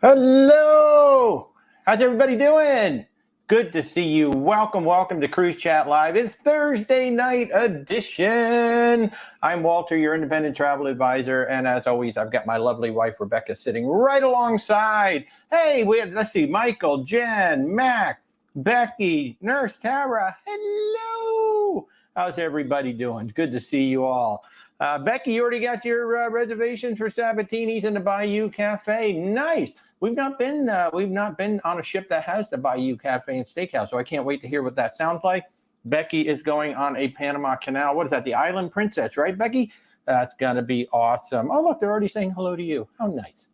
Hello! How's everybody doing? Good to see you. Welcome to Cruise Chat Live. It's Thursday night edition. I'm Walter, your independent travel advisor, and as always, I've got my lovely wife Rebecca sitting right alongside. Hey, let's see, Michael, Jen, Mac, Becky, Nurse Tara. Hello! How's everybody doing? Good to see you all. Becky, you already got your reservations for Sabatini's in the Bayou Cafe. Nice. We've not been on a ship that has the Bayou Cafe and Steakhouse, so I can't wait to hear what that sounds like. Becky is going on a Panama Canal. What is that? The Island Princess, right, Becky? That's gonna be awesome. Oh, look, they're already saying hello to you. How nice.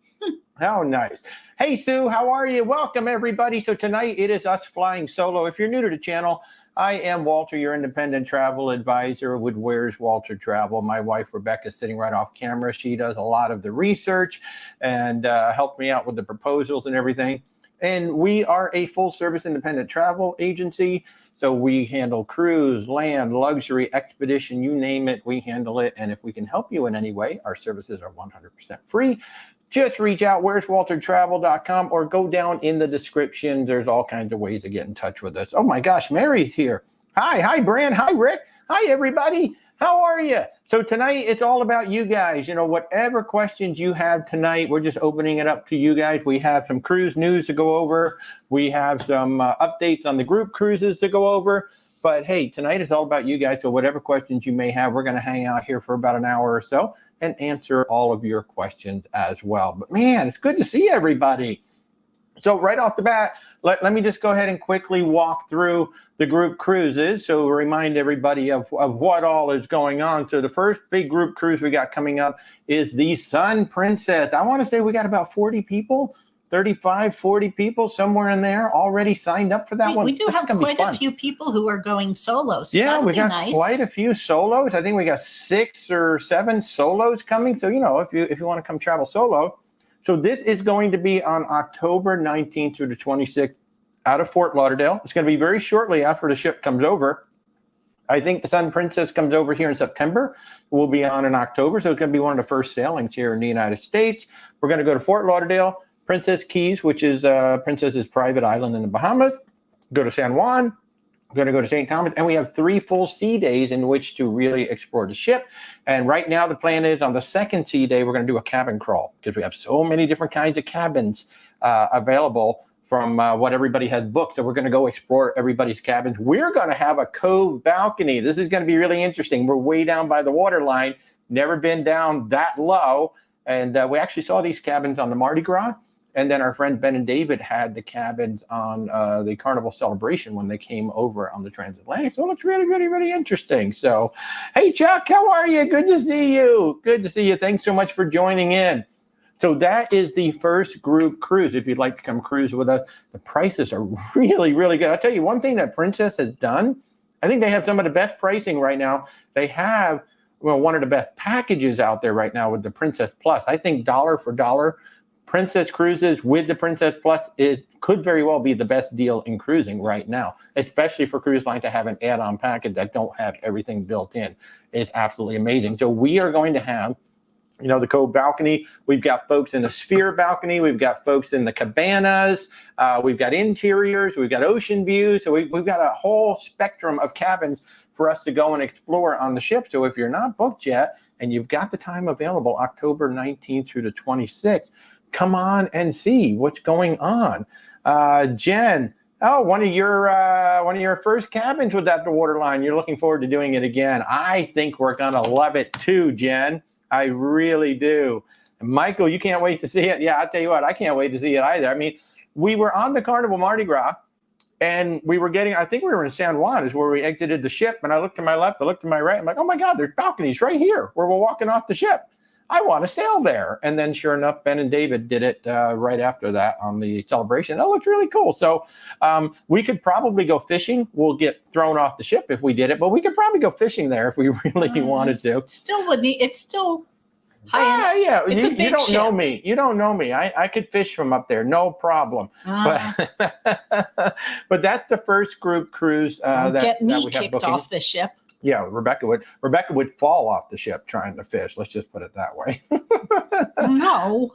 How nice. Hey, Sue, how are you? Welcome, everybody. So tonight it is us flying solo. If you're new to the channel, I am Walter, your independent travel advisor with Where's Walter Travel. My wife, Rebecca, is sitting right off camera. She does a lot of the research and helped me out with the proposals and everything. And we are a full-service independent travel agency. So we handle cruise, land, luxury, expedition, you name it, we handle it. And if we can help you in any way, our services are 100% free. Just reach out, where'swaltertravel.com, or go down in the description. There's all kinds of ways to get in touch with us. Oh my gosh, Mary's here. Hi, Brand. Hi, Rick. Hi, everybody. How are you? So tonight, it's all about you guys. You know, whatever questions you have tonight, we're just opening it up to you guys. We have some cruise news to go over. We have some updates on the group cruises to go over. But hey, tonight is all about you guys. So whatever questions you may have, we're going to hang out here for about an hour or so and answer all of your questions as well. But man, it's good to see everybody. So right off the bat, let me just go ahead and quickly walk through the group cruises. So remind everybody of what all is going on. So the first big group cruise we got coming up is the Sun Princess. I want to say we got about 40 people. 35, 40 people, somewhere in there, already signed up for that one. We do have quite a few people who are going solo. So yeah, we got quite a few solos. I think we got 6 or 7 solos coming. So, you know, if you want to come travel solo. So this is going to be on October 19th through the 26th out of Fort Lauderdale. It's going to be very shortly after the ship comes over. I think the Sun Princess comes over here in September. We'll be on in October. So it's going to be one of the first sailings here in the United States. We're going to go to Fort Lauderdale, Princess Keys, which is Princess's private island in the Bahamas. Go to San Juan. We're going to go to St. Thomas. And we have 3 full sea days in which to really explore the ship. And right now the plan is on the second sea day, we're going to do a cabin crawl because we have so many different kinds of cabins available from what everybody has booked. So we're going to go explore everybody's cabins. We're going to have a cove balcony. This is going to be really interesting. We're way down by the water line. Never been down that low. And we actually saw these cabins on the Mardi Gras. And then our friend Ben and David had the cabins on the Carnival Celebration when they came over on the Transatlantic. So it looks really, really, really interesting. So, hey, Chuck, how are you? Good to see you. Good to see you. Thanks so much for joining in. So that is the first group cruise. If you'd like to come cruise with us, the prices are really, really good. I'll tell you one thing that Princess has done. I think they have some of the best pricing right now. They have, well, one of the best packages out there right now with the Princess Plus. I think dollar for dollar, Princess Cruises with the Princess Plus, it could very well be the best deal in cruising right now, especially for cruise line to have an add-on package that don't have everything built in. It's absolutely amazing. So we are going to have, you know, the cove balcony. We've got folks in the sphere balcony. We've got folks in the cabanas. We've got interiors. We've got ocean views. So we've got a whole spectrum of cabins for us to go and explore on the ship. So if you're not booked yet and you've got the time available, October 19th through the 26th, come on and see what's going on. Jen, one of your first cabins was at the waterline. You're looking forward to doing it again. I think we're gonna love it too, Jen. I really do. And Michael, you can't wait to see it. Yeah, I'll tell you what, I can't wait to see it either. I mean, we were on the Carnival Mardi Gras, and we were getting, I think we were in San Juan is where we exited the ship, and I looked to my left, I looked to my right. I'm like, oh my God, there's balconies right here where we're walking off the ship. I want to sail there. And then sure enough, Ben and David did it right after that on the celebration. That looked really cool. So we could probably go fishing. We'll get thrown off the ship if we did it, but we could probably go fishing there if we really wanted to. Still would need, it's still high end. Yeah, it's you don't know me. You don't know me. I could fish from up there, no problem. But that's the first group cruise get me kicked off the ship. Yeah, Rebecca would fall off the ship trying to fish. Let's just put it that way. No.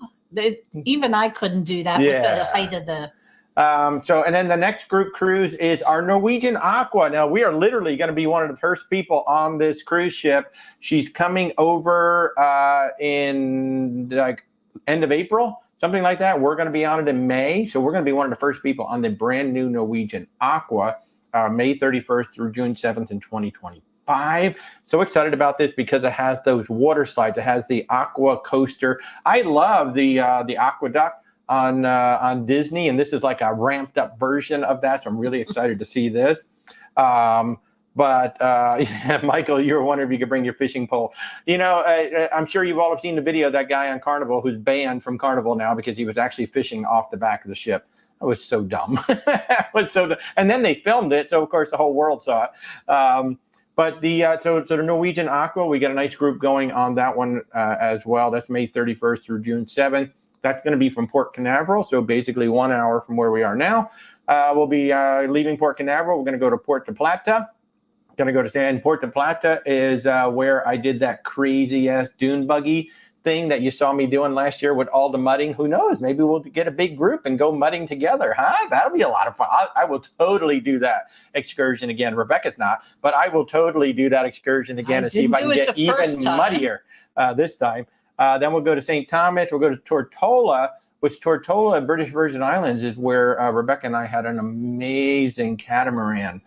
Even I couldn't do that with the height of the. And then the next group cruise is our Norwegian Aqua. Now, we are literally going to be one of the first people on this cruise ship. She's coming over in like end of April, something like that. We're going to be on it in May. So we're going to be one of the first people on the brand new Norwegian Aqua, May 31st through June 7th in 2025. So excited about this because it has those water slides. It has the Aqua coaster. I love the Aqueduct on Disney, and this is like a ramped up version of that. So I'm really excited to see this. Yeah, Michael, you were wondering if you could bring your fishing pole. You know, I'm sure you all have seen the video of that guy on Carnival who's banned from Carnival now because he was actually fishing off the back of the ship. That was so dumb. And then they filmed it, so of course the whole world saw it. So the Norwegian Aqua, we got a nice group going on that one as well. That's May 31st through June 7th. That's going to be from Port Canaveral, so basically 1 hour from where we are now. We'll be leaving Port Canaveral. We're going to go to Puerto Plata. Going to go to San Puerto Plata is where I did that crazy-ass dune buggy thing that you saw me doing last year with all the mudding. Who knows? Maybe we'll get a big group and go mudding together, huh? That'll be a lot of fun. I will totally do that excursion again. Rebecca's not, but I will totally do that excursion again and see if I can get even muddier this time. Then we'll go to St. Thomas. We'll go to Tortola, which Tortola, British Virgin Islands, is where Rebecca and I had an amazing catamaran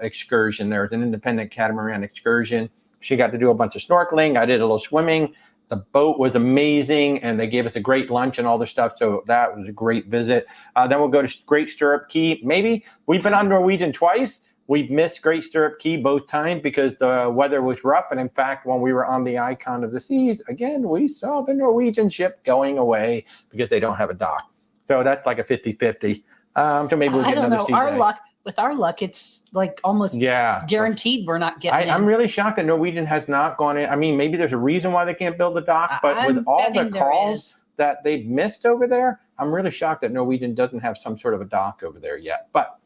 excursion. There was an independent catamaran excursion. She got to do a bunch of snorkeling. I did a little swimming. The boat was amazing, and they gave us a great lunch and all this stuff. So that was a great visit. Then we'll go to Great Stirrup Cay. Maybe we've been on Norwegian twice. We've missed Great Stirrup Cay both times because the weather was rough. And in fact, when we were on the Icon of the Seas, again, we saw the Norwegian ship going away because they don't have a dock. So that's like a 50-50. So maybe we'll get another sea day. With our luck, it's like almost guaranteed we're not getting in. I'm really shocked that Norwegian has not gone in. I mean, maybe there's a reason why they can't build a dock, but with all the calls that they've missed over there, I'm really shocked that Norwegian doesn't have some sort of a dock over there yet. But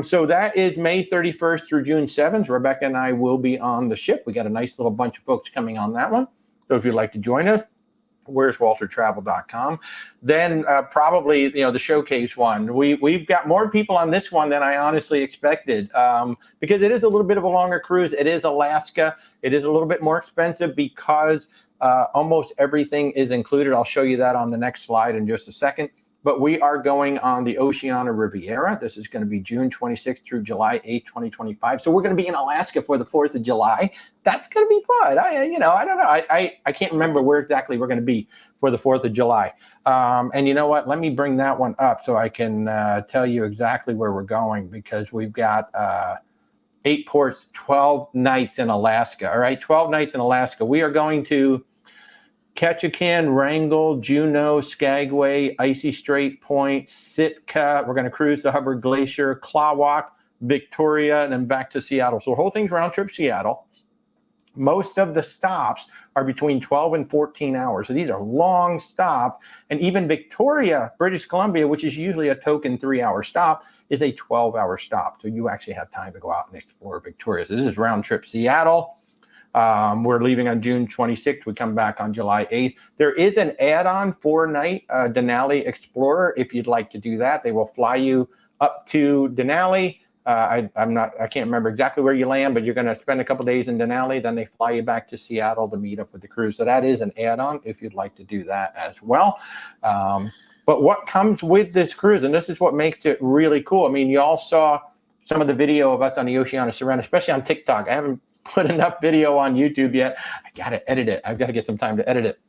so that is May 31st through June 7th. Rebecca and I will be on the ship. We got a nice little bunch of folks coming on that one. So if you'd like to join us, where's WalterTravel.com. Then probably, the showcase one. We've got more people on this one than I honestly expected because it is a little bit of a longer cruise. It is Alaska. It is a little bit more expensive because almost everything is included. I'll show you that on the next slide in just a second. But we are going on the Oceania Riviera. This is going to be June 26th through July 8th, 2025. So we're going to be in Alaska for the 4th of July. That's going to be fun. I don't know. I can't remember where exactly we're going to be for the 4th of July. And you know what? Let me bring that one up so I can tell you exactly where we're going because we've got 8 ports, 12 nights in Alaska. All right, 12 nights in Alaska. We are going to Ketchikan, Wrangell, Juneau, Skagway, Icy Strait Point, Sitka. We're going to cruise the Hubbard Glacier, Klawak, Victoria, and then back to Seattle. So the whole thing's round trip Seattle. Most of the stops are between 12 and 14 hours. So these are long stops. And even Victoria, British Columbia, which is usually a token 3-hour stop, is a 12-hour stop. So you actually have time to go out and explore Victoria. So this is round trip Seattle. We're leaving on June 26th. We come back on July 8th. There is an add-on 4-night Denali Explorer. If you'd like to do that, they will fly you up to Denali. I can't remember exactly where you land, but you're going to spend a couple days in Denali. Then they fly you back to Seattle to meet up with the crew. So that is an add-on if you'd like to do that as well. But what comes with this cruise, and this is what makes it really cool. I mean, you all saw some of the video of us on the Oceania Surrender, especially on TikTok. I haven't put enough video on YouTube yet. I got to edit it. I've got to get some time to edit it.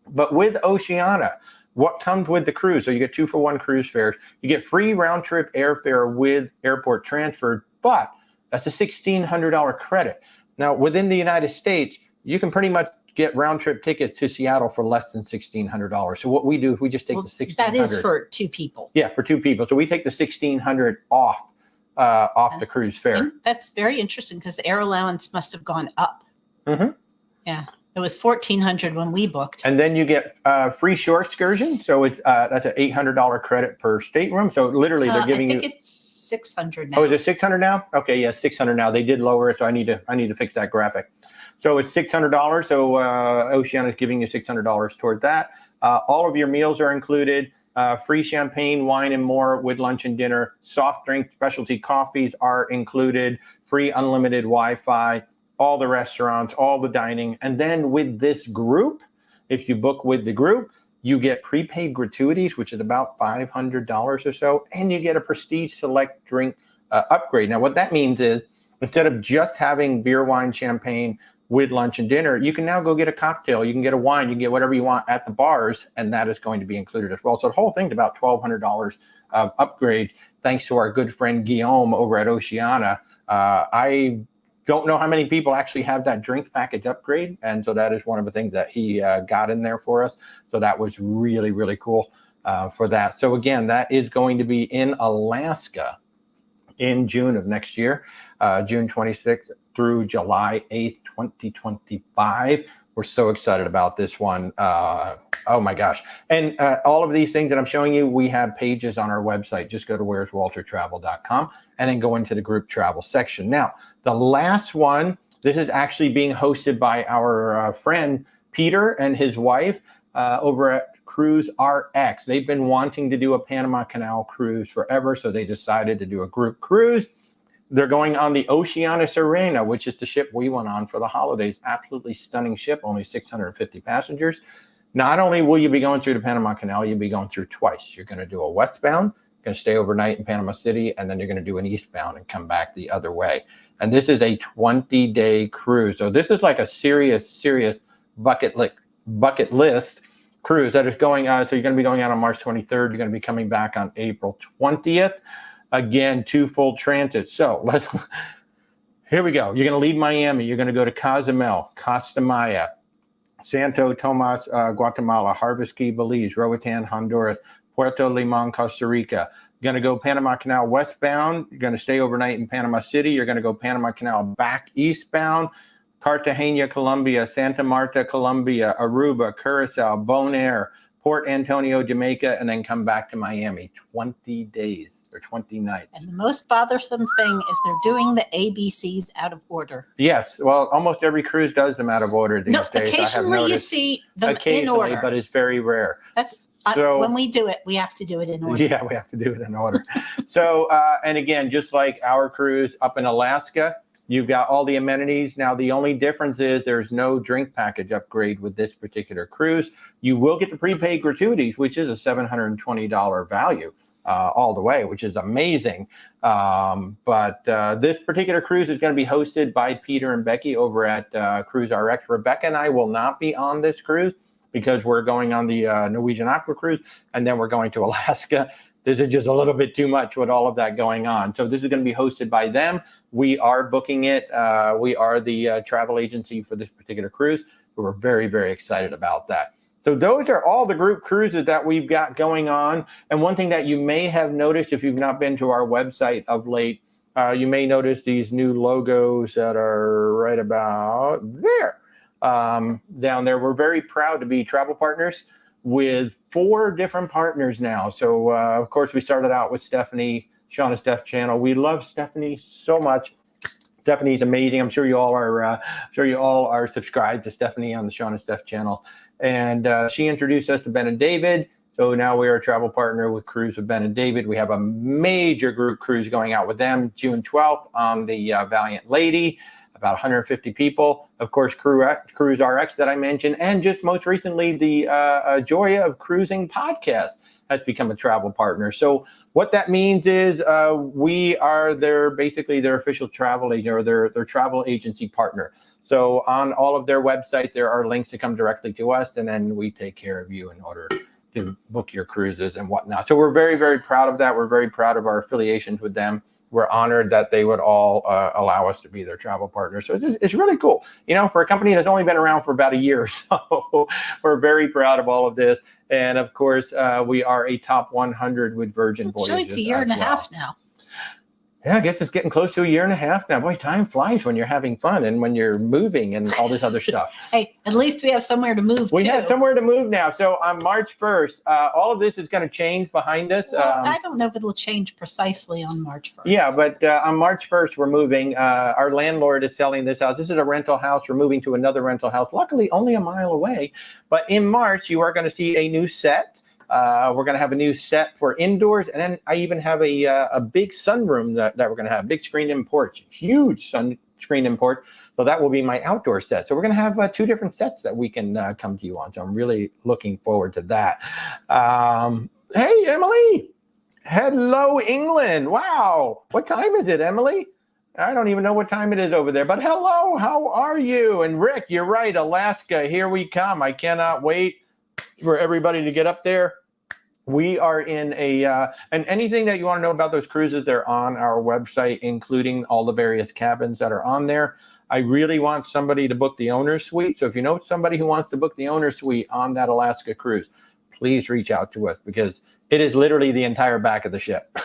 But with Oceania, what comes with the cruise? So you get 2-for-1 cruise fares. You get free round trip airfare with airport transfer, but that's a $1,600 credit. Now, within the United States, you can pretty much get round trip tickets to Seattle for less than $1,600. So what we do is we just take the $1,600. That is for 2 people. Yeah, for 2 people. So we take the $1,600 off the cruise fare. And that's very interesting because the air allowance must have gone up. Mm-hmm. Yeah, it was $1,400 when we booked. And then you get free shore excursion. So it's that's an $800 credit per stateroom. So literally they're giving you. I think it's $600 now. Oh, is it $600 now? Okay, yeah, $600 now. They did lower it, so I need to fix that graphic. So it's $600. So Oceania is giving you $600 toward that. All of your meals are included. Free champagne, wine, and more with lunch and dinner. Soft drink, specialty coffees are included. Free unlimited Wi-Fi, all the restaurants, all the dining. And then with this group, if you book with the group, you get prepaid gratuities, which is about $500 or so, and you get a prestige select drink upgrade. Now, what that means is instead of just having beer, wine, champagne with lunch and dinner, you can now go get a cocktail, you can get a wine, you can get whatever you want at the bars, and that is going to be included as well. So the whole thing's about $1,200 of upgrade, thanks to our good friend Guillaume over at Oceana. I don't know how many people actually have that drink package upgrade, and so that is one of the things that he got in there for us. So that was really, really cool for that. So again, that is going to be in Alaska in June of next year, June 26th through July 8th, 2025. We're so excited about this one. Oh my gosh. And all of these things that I'm showing you, we have pages on our website. Just go to where'swaltertravel.com and then go into the group travel section. Now, the last one, this is actually being hosted by our friend Peter and his wife over at Cruise RX. They've been wanting to do a Panama Canal cruise forever, so they decided to do a group cruise. They're going on the Oceana Serena, which is the ship we went on for the holidays. Absolutely stunning ship, only 650 passengers. Not only will you be going through the Panama Canal, you'll be going through twice. You're going to do a westbound, going to stay overnight in Panama City, and then you're going to do an eastbound and come back the other way. And this is a 20-day cruise. So this is like a serious bucket list cruise that is going so you're going to be going out on March 23rd. You're going to be coming back on April 20th. Again, 2 full transits. So here we go. You're going to leave Miami. You're going to go to Cozumel, Costa Maya, Santo Tomas, Guatemala, Harvest Key, Belize, Roatan, Honduras, Puerto Limon, Costa Rica. You're going to go Panama Canal westbound. You're going to stay overnight in Panama City. You're going to go Panama Canal back eastbound. Cartagena, Colombia, Santa Marta, Colombia, Aruba, Curacao, Bonaire, Port Antonio, Jamaica, and then come back to Miami. 20 days or 20 nights. And the most bothersome thing is they're doing the ABCs out of order. Yes. Well, almost every cruise does them out of order these days. Occasionally you see them in order. But it's very rare. So when we do it, we have to do it in order. Yeah, we have to do it in order. So, and again, just like our cruise up in Alaska, you've got all the amenities. Now, the only difference is there's no drink package upgrade with this particular cruise. You will get the prepaid gratuities, which is a $720 value all the way, which is amazing. But this particular cruise is going to be hosted by Peter and Becky over at Cruise RX. Rebecca and I will not be on this cruise because we're going on the Norwegian Aqua Cruise, and then we're going to Alaska. This is just a little bit too much with all of that going on. So this is going to be hosted by them. We are booking it. We are the travel agency for this particular cruise. We're very, very excited about that. So those are all the group cruises that we've got going on. And one thing that you may have noticed if you've not been to our website of late, you may notice these new logos that are right about there, down there. We're very proud to be travel partners with 4 different partners now. So, of course, we started out with Stephanie, Sean and Stef channel. We love Stephanie so much. Stephanie's amazing. I'm sure you all are subscribed to Stephanie on the Sean and Stef channel. And she introduced us to Ben and David. So now we are a travel partner with Cruise with Ben and David. We have a major group cruise going out with them June 12th on the Valiant Lady. About 150 people, of course, Cruise RX that I mentioned, and just most recently, the Joy of Cruising podcast has become a travel partner. So what that means is we are basically their official travel agent or their travel agency partner. So on all of their website, there are links that come directly to us, and then we take care of you in order to book your cruises and whatnot. So we're very, very proud of that. We're very proud of our affiliations with them. We're honored that they would all allow us to be their travel partner. So it's really cool, for a company that's only been around for about a year. So we're very proud of all of this. And of course, we are a top 100 with Virgin Voyages. It's a year and a half now. Yeah, I guess it's getting close to a year and a half now. Boy, time flies when you're having fun and when you're moving and all this other stuff. Hey, at least we have somewhere to move We to. have somewhere to move now. So on March 1st, all of this is going to change behind us. Well, I don't know if it'll change precisely on March 1st. Yeah, but on March 1st, we're moving. Our landlord is selling this house. This is a rental house. We're moving to another rental house, luckily only a mile away. But in March, you are going to see a new set. We're going to have a new set for indoors. And then I even have a big sunroom that we're going to have, big screen-in porch, huge screen-in porch. So that will be my outdoor set. So we're going to have 2 different sets that we can come to you on. So I'm really looking forward to that. Hey, Emily. Hello, England. Wow. What time is it, Emily? I don't even know what time it is over there. But hello, how are you? And Rick, you're right. Alaska, here we come. I cannot wait for everybody to get up there. We are in and anything that you want to know about those cruises, they're on our website, including all the various cabins that are on there. I really want somebody to book the owner's suite. So if you know somebody who wants to book the owner's suite on that Alaska cruise, please reach out to us because it is literally the entire back of the ship.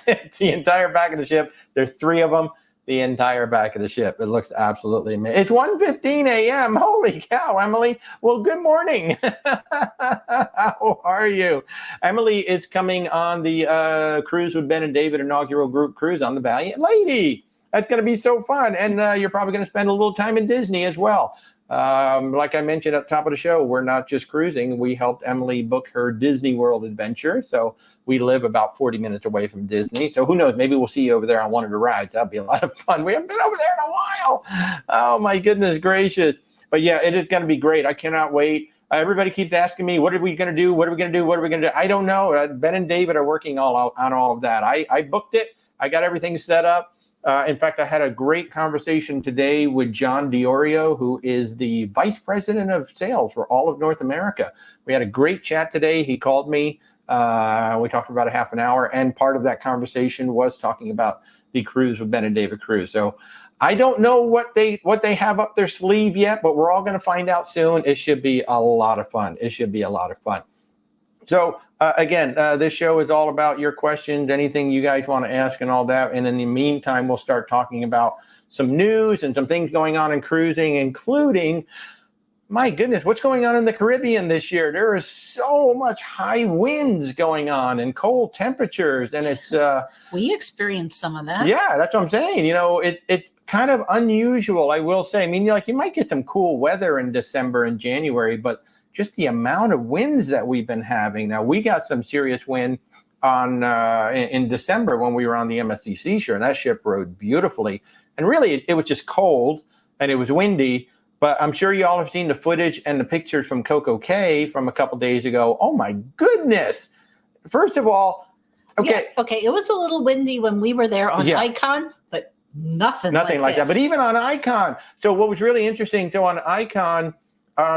It's the entire back of the ship. There's 3 of them. The entire back of the ship. It looks absolutely amazing. It's 1:15 a.m. Holy cow, Emily. Well, good morning. How are you? Emily is coming on the Cruise with Ben and David inaugural group cruise on the Valiant Lady. That's going to be so fun. And you're probably going to spend a little time in Disney as well. Like I mentioned at the top of the show, we're not just cruising. We helped Emily book her Disney World adventure. So we live about 40 minutes away from Disney. So who knows? Maybe we'll see you over there on one of the rides. That'll be a lot of fun. We haven't been over there in a while. Oh, my goodness gracious. But yeah, it is going to be great. I cannot wait. Everybody keeps asking me, what are we going to do? What are we going to do? What are we going to do? I don't know. Ben and David are working on all of that. I booked it. I got everything set up. In fact, I had a great conversation today with John Diorio, who is the vice president of sales for all of North America. We had a great chat today. He called me. We talked for about a half an hour, and part of that conversation was talking about the cruise with Ben and David cruise. So I don't know what they have up their sleeve yet, but we're all going to find out soon. It should be a lot of fun. It should be a lot of fun. So again, this show is all about your questions, anything you guys want to ask and all that. And in the meantime, we'll start talking about some news and some things going on in cruising, including, my goodness, what's going on in the Caribbean this year? There is so much high winds going on and cold temperatures. And it's... we experienced some of that. Yeah, that's what I'm saying. You know, it's kind of unusual, I will say. I mean, like you might get some cool weather in December and January, but just the amount of winds that we've been having. Now, we got some serious wind on in December when we were on the MSC Seashore, and that ship rode beautifully. And really, it was just cold and it was windy. But I'm sure you all have seen the footage and the pictures from Coco Cay from a couple days ago. Oh, my goodness. First of all, okay. Yeah, okay, it was a little windy when we were there on Icon, but nothing like that. But even on Icon. So what was really interesting, so on Icon,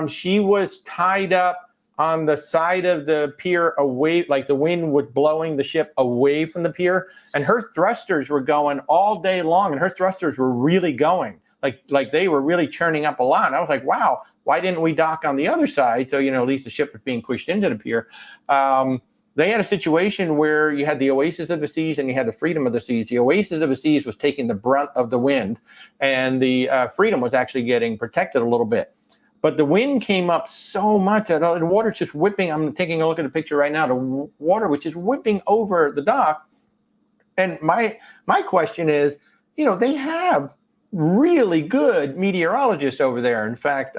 she was tied up on the side of the pier away, like the wind was blowing the ship away from the pier, and her thrusters were going all day long, and her thrusters were really going, like they were really churning up a lot. And I was like, wow, why didn't we dock on the other side? So, you know, at least the ship was being pushed into the pier. They had a situation where you had the Oasis of the Seas and you had the Freedom of the Seas. The Oasis of the Seas was taking the brunt of the wind, and the Freedom was actually getting protected a little bit. But the wind came up so much that the water's just whipping. I'm taking a look at the picture right now. The water was just whipping over the dock. And my question is, you know, they have really good meteorologists over there. In fact,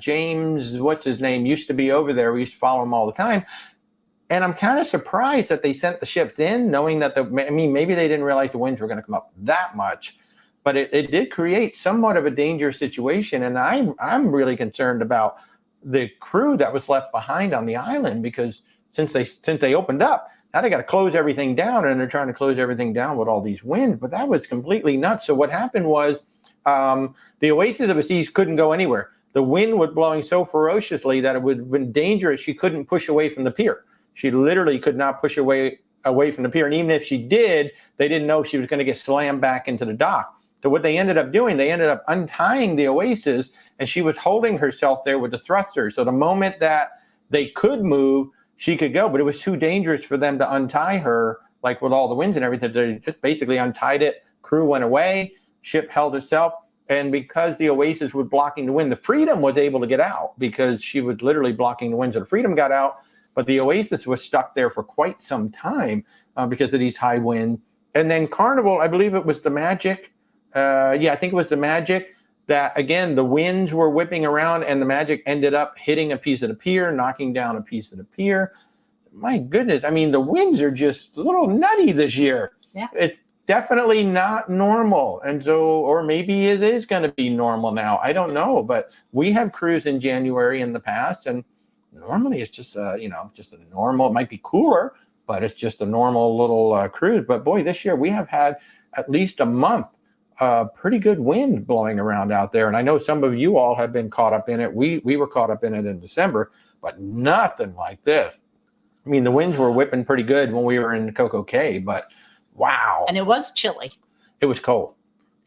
James, what's his name, used to be over there. We used to follow him all the time. And I'm kind of surprised that they sent the ships in, knowing that maybe they didn't realize the winds were going to come up that much. But it did create somewhat of a dangerous situation, and I'm really concerned about the crew that was left behind on the island, because since they opened up, now they got to close everything down, and they're trying to close everything down with all these winds. But that was completely nuts. So what happened was the Oasis of the Seas couldn't go anywhere. The wind was blowing so ferociously that it would have been dangerous. She couldn't push away from the pier. She literally could not push away from the pier, and even if she did, they didn't know she was going to get slammed back into the dock. So what they ended up doing, they ended up untying the Oasis, and she was holding herself there with the thrusters. So the moment that they could move, she could go, but it was too dangerous for them to untie her like with all the winds and everything, they just basically untied it. Crew went away, ship held itself. And because the Oasis was blocking the wind, the Freedom was able to get out because she was literally blocking the wind. So the Freedom got out, but the Oasis was stuck there for quite some time because of these high winds. And then Carnival, I believe it was the Magic. I think it was the Magic that, again, the winds were whipping around and the Magic ended up hitting a piece of the pier, knocking down a piece of the pier. My goodness. I mean, the winds are just a little nutty this year. Yeah. It's definitely not normal. And so, or maybe it is going to be normal now. I don't know. But we have cruised in January in the past. And normally it's just, just a normal, it might be cooler, but it's just a normal little cruise. But boy, this year we have had at least a month pretty good wind blowing around out there. And I know some of you all have been caught up in it. We were caught up in it in December, but nothing like this. I mean, the winds were whipping pretty good when we were in Coco Cay, but wow. And it was chilly. It was cold.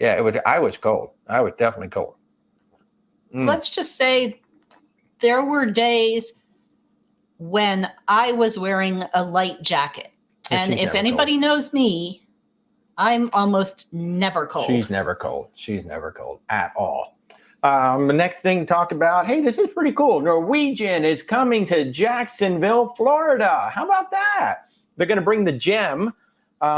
Yeah, I was cold. I was definitely cold. Let's just say there were days when I was wearing a light jacket. And if anybody knows me, I'm almost never cold. She's never cold. She's never cold at all. The next thing to talk about, hey, this is pretty cool. Norwegian is coming to Jacksonville, Florida. How about that? They're going to bring the Gem.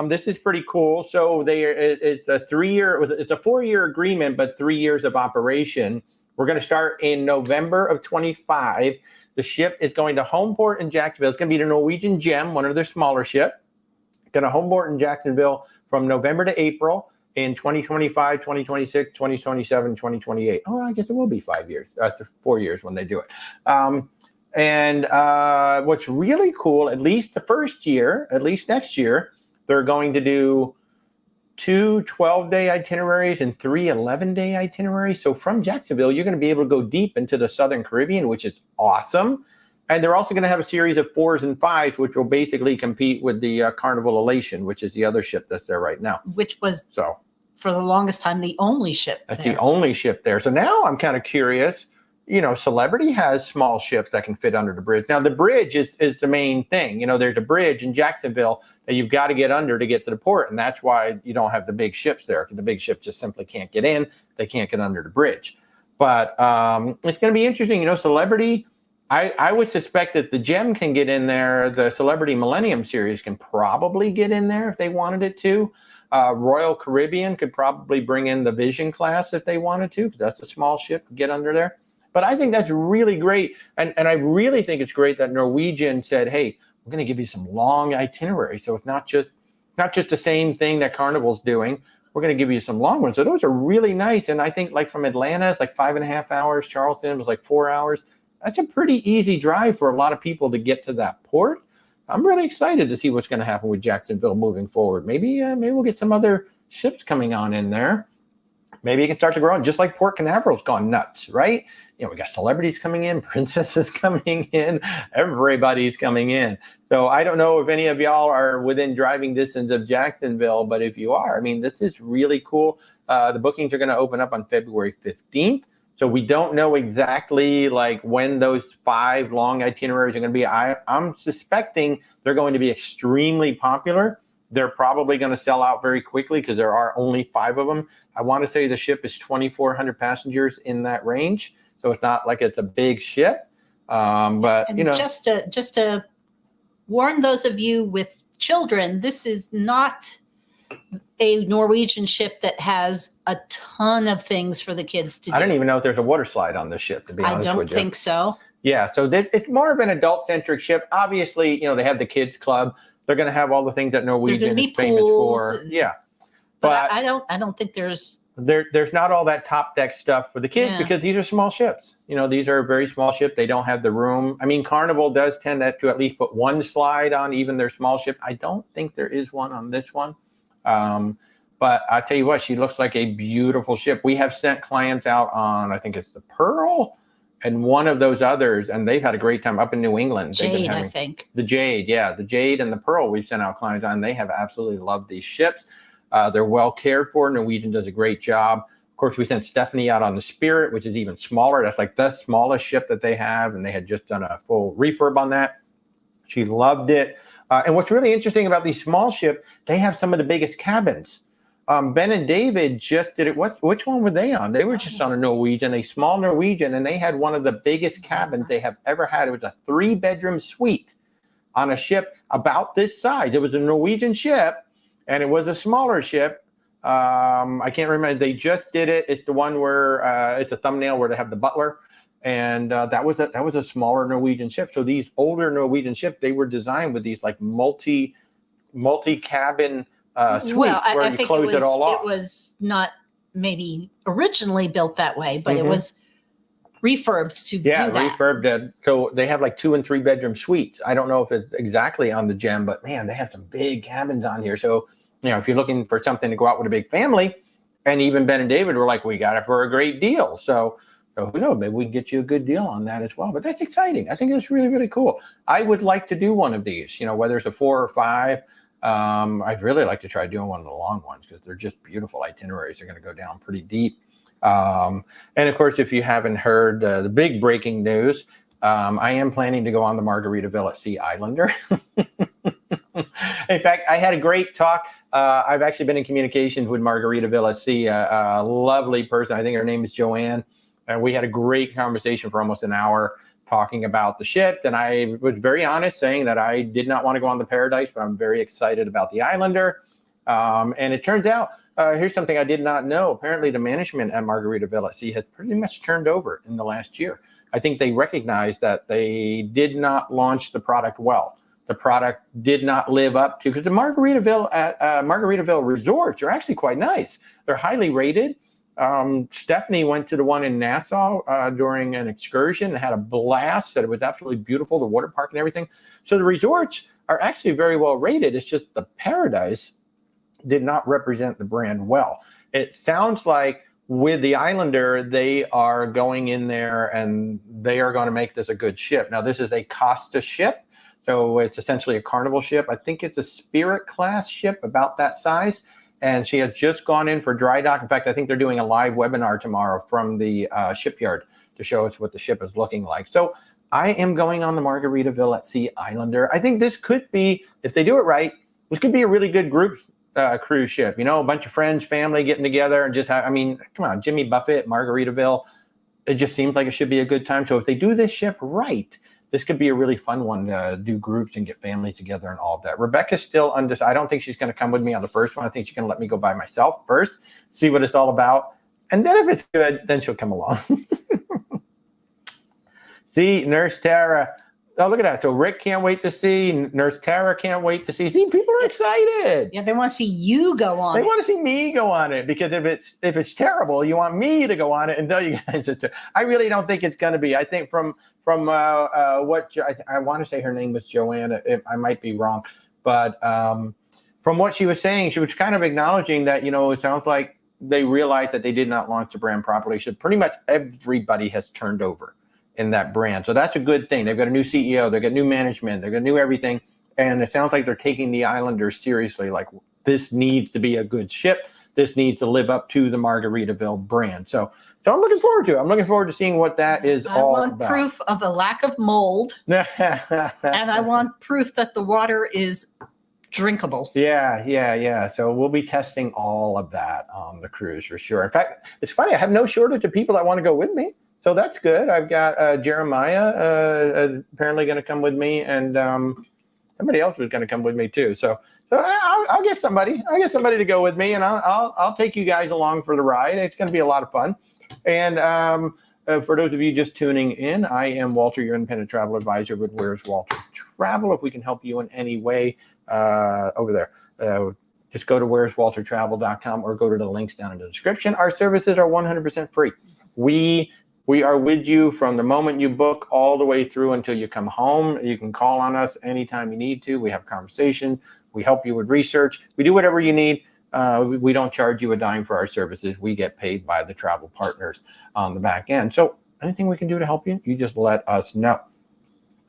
This is pretty cool. So it's a 4-year agreement, but 3 years of operation. We're going to start in November of 25. The ship is going to homeport in Jacksonville. It's going to be the Norwegian Gem, one of their smaller ships. Going to homeport in Jacksonville from November to April in 2025, 2026, 2027, 2028. Oh, I guess it will be 5 years, 4 years when they do it. What's really cool, at least the first year, at least next year, they're going to do 2 12-day itineraries and 3 11-day itineraries. So from Jacksonville, you're going to be able to go deep into the Southern Caribbean, which is awesome. And they're also going to have a series of 4s and 5s, which will basically compete with the Carnival Elation, which is the other ship that's there right now. Which was, for the longest time, the only ship That's there. the only ship there. So now I'm kind of curious. Celebrity has small ships that can fit under the bridge. Now, the bridge is the main thing. There's a bridge in Jacksonville that you've got to get under to get to the port. And that's why you don't have the big ships there, because the big ships just simply can't get in. They can't get under the bridge. But it's going to be interesting. Celebrity, I would suspect that the Gem can get in there. The Celebrity Millennium Series can probably get in there if they wanted it to. Royal Caribbean could probably bring in the Vision class if they wanted to, because that's a small ship to get under there. But I think that's really great. And I really think it's great that Norwegian said, hey, we're going to give you some long itineraries. So it's not just the same thing that Carnival's doing. We're going to give you some long ones. So those are really nice. And I think like from Atlanta, it's like 5.5 hours. Charleston was like 4 hours. That's a pretty easy drive for a lot of people to get to that port. I'm really excited to see what's going to happen with Jacksonville moving forward. Maybe we'll get some other ships coming on in there. Maybe it can start to grow. Just like Port Canaveral's gone nuts, right? We got celebrities coming in, princesses coming in, everybody's coming in. So I don't know if any of y'all are within driving distance of Jacksonville, but if you are, I mean, this is really cool. The bookings are going to open up on February 15th. So we don't know exactly like when those 5 long itineraries are going to be. I'm suspecting they're going to be extremely popular. They're probably going to sell out very quickly because there are only 5 of them. I want to say the ship is 2,400 passengers in that range. So it's not like it's a big ship. But, just to warn those of you with children, this is not a Norwegian ship that has a ton of things for the kids to do. I don't even know if there's a water slide on this ship, to be honest with you. I don't think so. Yeah, so it's more of an adult-centric ship. Obviously, they have the kids club. They're going to have all the things that Norwegian is famous for. Yeah, but I don't think there's not all that top deck stuff for the kids because these are small ships. These are a very small ship. They don't have the room. I mean, Carnival does tend to at least put one slide on even their small ship. I don't think there is one on this one. But I tell you what, she looks like a beautiful ship. We have sent clients out on, I think it's the Pearl and one of those others, and they've had a great time up in New England. Jade, I think. The Jade, yeah. The Jade and the Pearl we've sent out clients on. They have absolutely loved these ships. They're well cared for. Norwegian does a great job. Of course, we sent Stephanie out on the Spirit, which is even smaller. That's like the smallest ship that they have, and they had just done a full refurb on that. She loved it. And what's really interesting about these small ships, they have some of the biggest cabins. Ben and David just did it. Which one were they on? They were just on a Norwegian, a small Norwegian, and they had one of the biggest cabins they have ever had. It was a 3-bedroom suite on a ship about this size. It was a Norwegian ship, and it was a smaller ship. I can't remember. They just did it. It's the one where it's a thumbnail where they have the butler, and that was a smaller Norwegian ship. So these older Norwegian ships, they were designed with these like multi-cabin suites where you close it all off. It was not maybe originally built that way, but it was refurbed to do that. Yeah, refurbed. So they have like 2 and 3 bedroom suites. I don't know if it's exactly on the gem, but man, they have some big cabins on here. So, you know, if you're looking for something to go out with a big family, and even Ben and David were like, we got it for a great deal. So who knows, maybe we can get you a good deal on that as well. But that's exciting. I think it's really, really cool. I would like to do one of these, you know, whether it's a 4 or 5. I'd really like to try doing one of the long ones because they're just beautiful itineraries. They're going to go down pretty deep. And of course, if you haven't heard the big breaking news, I am planning to go on the Margaritaville at Sea Islander. In fact, I had a great talk. I've actually been in communications with Margaritaville at Sea, a lovely person. I think her name is Joanne. And we had a great conversation for almost an hour talking about the ship. And I was very honest saying that I did not want to go on the Paradise, but I'm very excited about the Islander. And it turns out, here's something I did not know. Apparently the management at Margaritaville at Sea has pretty much turned over in the last year. I think they recognized that they did not launch the product well. The product did not live up to, because the Margaritaville resorts are actually quite nice. They're highly rated. Stephanie went to the one in Nassau during an excursion and had a blast. Said it was absolutely beautiful, the water park and everything. So the resorts are actually very well rated. It's just the Paradise did not represent the brand well. It sounds like with the Islander, they are going in there and they are going to make this a good ship. Now, this is a Costa ship. So it's essentially a Carnival ship. I think it's a Spirit class ship about that size. And she had just gone in for dry dock. In fact, I think they're doing a live webinar tomorrow from the shipyard to show us what the ship is looking like. So I am going on the Margaritaville at Sea Islander. I think this could be, if they do it right, this could be a really good group cruise ship. You know, a bunch of friends, family getting together and just have, I mean, come on, Jimmy Buffett, Margaritaville. It just seems like it should be a good time. So if they do this ship right, this could be a really fun one to do groups and get families together and all of that. Rebecca's still undecided. I don't think she's going to come with me on the first one. I think she's going to let me go by myself first, see what it's all about. And then if it's good, then she'll come along. See, Nurse Tara. Oh, look at that. So Rick can't wait to see. Nurse Tara can't wait to see. See, people are excited. Yeah, they want to see you go on. They want to see me go on it, because if it's terrible, you want me to go on it and tell you guys it's I really don't think it's going to be. I think from what I want to say her name was Joanna. I might be wrong, but from what she was saying, she was kind of acknowledging that, you know, it sounds like they realized that they did not launch the brand properly. So pretty much everybody has turned over in that brand. So that's a good thing. They've got a new CEO, they've got new management, they've got new everything. And it sounds like they're taking the Islanders seriously. Like, this needs to be a good ship. This needs to live up to the Margaritaville brand. So I'm looking forward to it. I'm looking forward to seeing what that is all about. I want proof of a lack of mold. And I want proof that the water is drinkable. Yeah. So we'll be testing all of that on the cruise for sure. In fact, it's funny. I have no shortage of people that want to go with me. So that's good. I've got Jeremiah apparently going to come with me, and somebody else was going to come with me too. So I'll get somebody. I'll get somebody to go with me, and I'll take you guys along for the ride. It's going to be a lot of fun. And for those of you just tuning in, I am Walter, your independent travel advisor with Where's Walter Travel. If we can help you in any way over there, just go to where'swaltertravel.com or go to the links down in the description. Our services are 100% free. We are with you from the moment you book all the way through until you come home. You can call on us anytime you need to. We have conversation. We help you with research. We do whatever you need. We don't charge you a dime for our services. We get paid by the travel partners on the back end. So anything we can do to help you, you just let us know.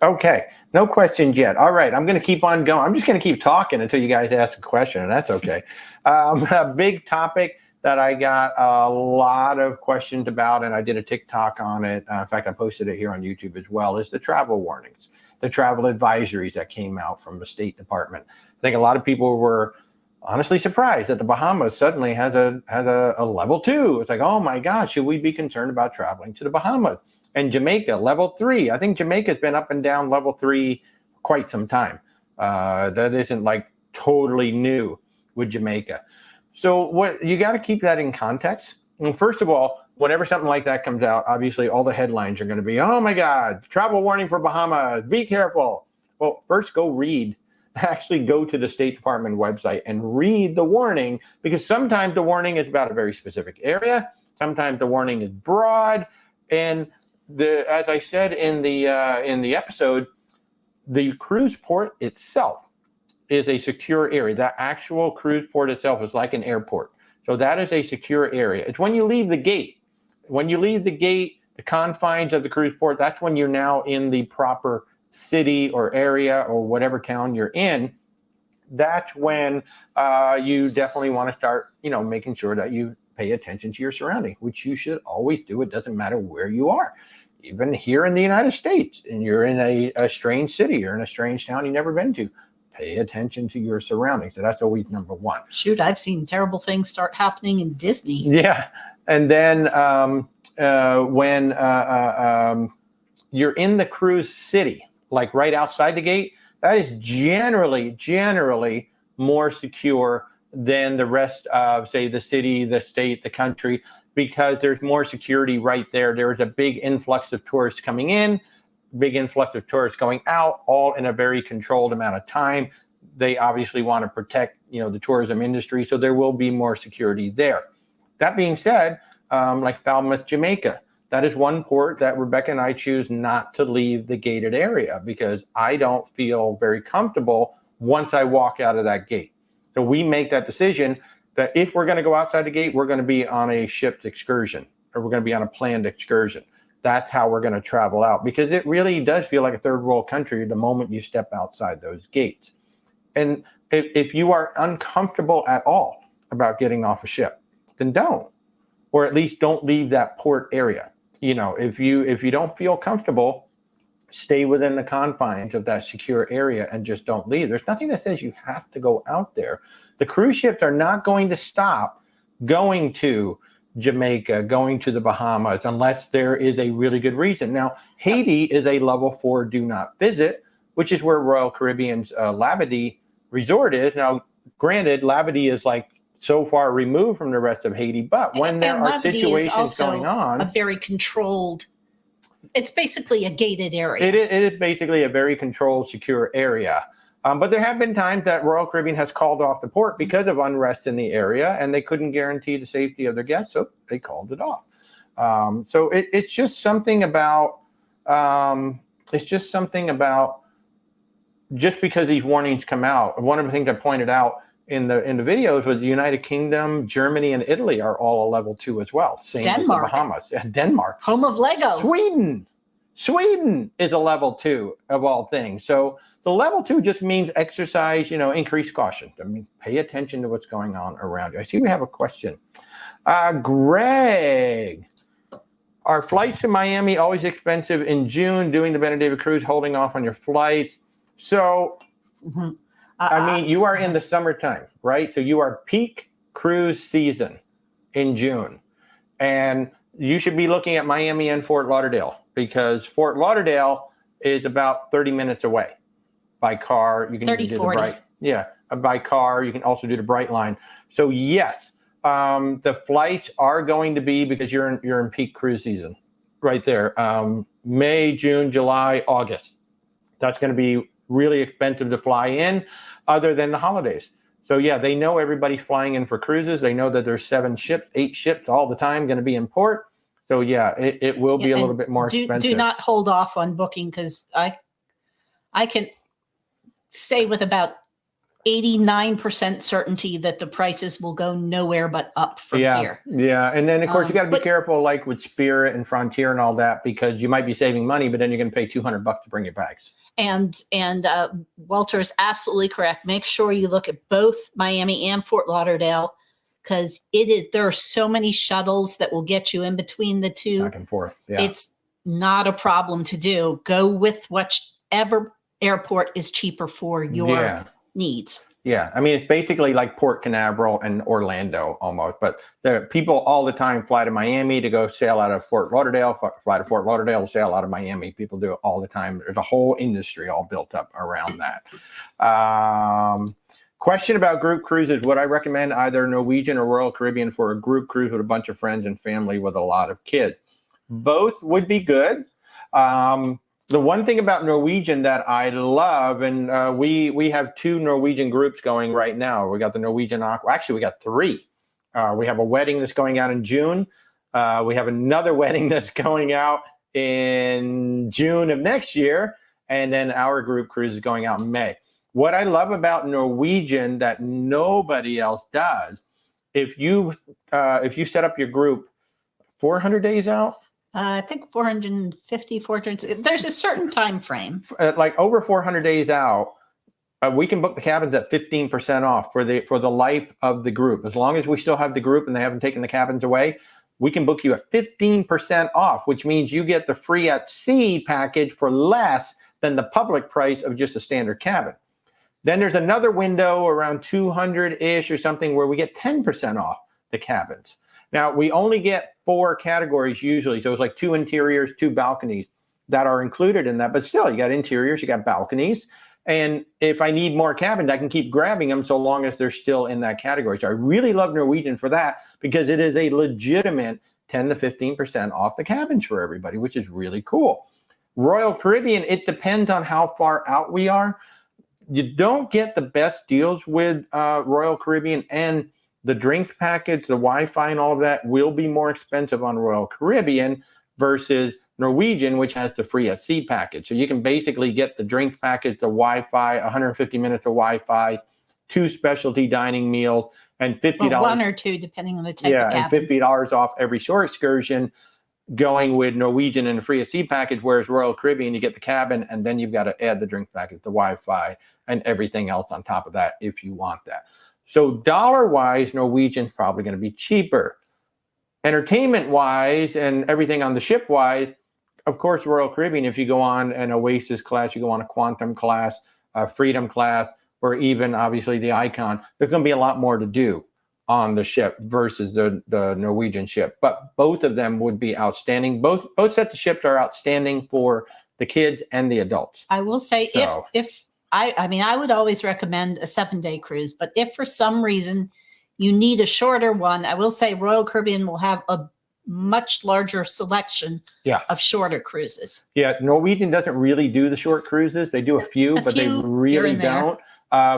Okay, no questions yet. All right, I'm going to keep on going. I'm just going to keep talking until you guys ask a question, and that's okay. A big topic that I got a lot of questions about, and I did a TikTok on it. In fact, I posted it here on YouTube as well, is the travel warnings. the travel advisories that came out from the State Department. I think a lot of people were honestly surprised that the Bahamas suddenly has a level 2. It's like, oh my gosh, should we be concerned about traveling to the Bahamas? And Jamaica, level 3. I think Jamaica's been up and down level 3 quite some time. That isn't like totally new with Jamaica. So what you got to keep that in context. And first of all, whenever something like that comes out, obviously all the headlines are going to be, oh my God, travel warning for Bahamas, be careful. Well, first actually go to the State Department website and read the warning, because sometimes the warning is about a very specific area. Sometimes the warning is broad. And as I said in the episode, the cruise port itself is a secure area. That actual cruise port itself is like an airport. So that is a secure area. It's when you leave the gate. When you leave the gate, the confines of the cruise port, that's when you're now in the proper city or area or whatever town you're in. That's when you definitely want to start, making sure that you pay attention to your surroundings, which you should always do. It doesn't matter where you are. Even here in the United States, and you're in a strange city or in a strange town you've never been to, pay attention to your surroundings. So that's always number one. Shoot, I've seen terrible things start happening in Disney. Yeah. And then when you're in the cruise city, like right outside the gate, that is generally more secure than the rest of, say, the city, the state, the country, because there's more security right there. There's a big influx of tourists coming in, big influx of tourists going out, all in a very controlled amount of time. They obviously want to protect, the tourism industry, so there will be more security there. That being said, like Falmouth, Jamaica, that is one port that Rebecca and I choose not to leave the gated area, because I don't feel very comfortable once I walk out of that gate. So we make that decision that if we're going to go outside the gate, we're going to be on a shipped excursion, or we're going to be on a planned excursion. That's how we're going to travel out, because it really does feel like a third world country the moment you step outside those gates. And if you are uncomfortable at all about getting off a ship, then don't, or at least don't leave that port area. If you don't feel comfortable, stay within the confines of that secure area and just don't leave. There's nothing that says you have to go out there. The cruise ships are not going to stop going to Jamaica, going to the Bahamas, unless there is a really good reason. Now, Haiti is a level 4 do not visit, which is where Royal Caribbean's Labadee resort is. Now, granted, Labadee is like so far removed from the rest of Haiti, but when there are situations going on, a very controlled, it's basically a gated area. It is basically a very controlled, secure area. But there have been times that Royal Caribbean has called off the port because of unrest in the area, and they couldn't guarantee the safety of their guests, so they called it off. So it's just something about, just because these warnings come out. One of the things I pointed out in the videos was the United Kingdom, Germany, and Italy are all a level 2 as well. Same Denmark. as the Bahamas. Yeah, Denmark. Home of Lego. Sweden is a level 2 of all things. So the level 2 just means exercise, increase caution. I mean, pay attention to what's going on around you. I see we have a question. Greg, are flights to Miami always expensive in June, doing the Ben & David cruise, holding off on your flights? So, you are in the summertime, right? So you are peak cruise season in June. And you should be looking at Miami and Fort Lauderdale, because Fort Lauderdale is about 30 minutes away by car. You can 30, do 40. By car. You can also do the Bright Line. So yes, the flights are going to be, because you're in peak cruise season right there. May, June, July, August. That's going to be really expensive to fly in, other than the holidays. So yeah, they know everybody's flying in for cruises. They know that there's 7 ships, 8 ships all the time going to be in port. So yeah, it will be a little bit more expensive. Do not hold off on booking, because I can say with about 89% certainty that the prices will go nowhere but up from here. Yeah. And then of course you got to be careful, like with Spirit and Frontier and all that, because you might be saving money, but then you're going to pay $200 to bring your bags. And Walter is absolutely correct. Make sure you look at both Miami and Fort Lauderdale, because there are so many shuttles that will get you in between the two. Back and forth. Yeah. It's not a problem to do. Go with whichever airport is cheaper for your needs. Yeah, I mean, it's basically like Port Canaveral and Orlando almost, but the people all the time fly to Miami to go sail out of Fort Lauderdale, fly to Fort Lauderdale, sail out of Miami. People do it all the time. There's a whole industry all built up around that. Question about group cruises. Would I recommend either Norwegian or Royal Caribbean for a group cruise with a bunch of friends and family with a lot of kids? Both would be good. The one thing about Norwegian that I love, and we have 2 Norwegian groups going right now. We got the Norwegian Aqua. Actually, we got 3. We have a wedding that's going out in June. We have another wedding that's going out in June of next year. And then our group cruise is going out in May. What I love about Norwegian that nobody else does, if you set up your group 400 days out, I think 450, 400. There's a certain time frame. Like over 400 days out, we can book the cabins at 15% off for the life of the group. As long as we still have the group and they haven't taken the cabins away, we can book you at 15% off, which means you get the free at sea package for less than the public price of just a standard cabin. Then there's another window around 200-ish or something where we get 10% off the cabins. Now, we only get 4 categories usually. So it's like 2 interiors, 2 balconies that are included in that. But still, you got interiors, you got balconies. And if I need more cabins, I can keep grabbing them so long as they're still in that category. So I really love Norwegian for that because it is a legitimate 10 to 15% off the cabins for everybody, which is really cool. Royal Caribbean, it depends on how far out we are. You don't get the best deals with Royal Caribbean, and the drink package, the Wi-Fi and all of that will be more expensive on Royal Caribbean versus Norwegian, which has the free at sea package. So you can basically get the drink package, the Wi-Fi, 150 minutes of Wi-Fi, 2 specialty dining meals, and $50. Well, 1 or 2, depending on the type of cabin. And $50 off every shore excursion going with Norwegian and the free at sea package, whereas Royal Caribbean, you get the cabin, and then you've got to add the drink package, the Wi-Fi, and everything else on top of that if you want that. So dollar-wise, Norwegian's probably going to be cheaper. Entertainment-wise and everything on the ship-wise, of course, Royal Caribbean, if you go on an Oasis class, you go on a Quantum class, a Freedom class, or even, obviously, the Icon, there's going to be a lot more to do on the ship versus the Norwegian ship. But both of them would be outstanding. Both sets of ships are outstanding for the kids and the adults. I will say if I would always recommend a 7-day cruise, but if for some reason you need a shorter one, I will say Royal Caribbean will have a much larger selection of shorter cruises. Yeah, Norwegian doesn't really do the short cruises. They do a few, but they really don't.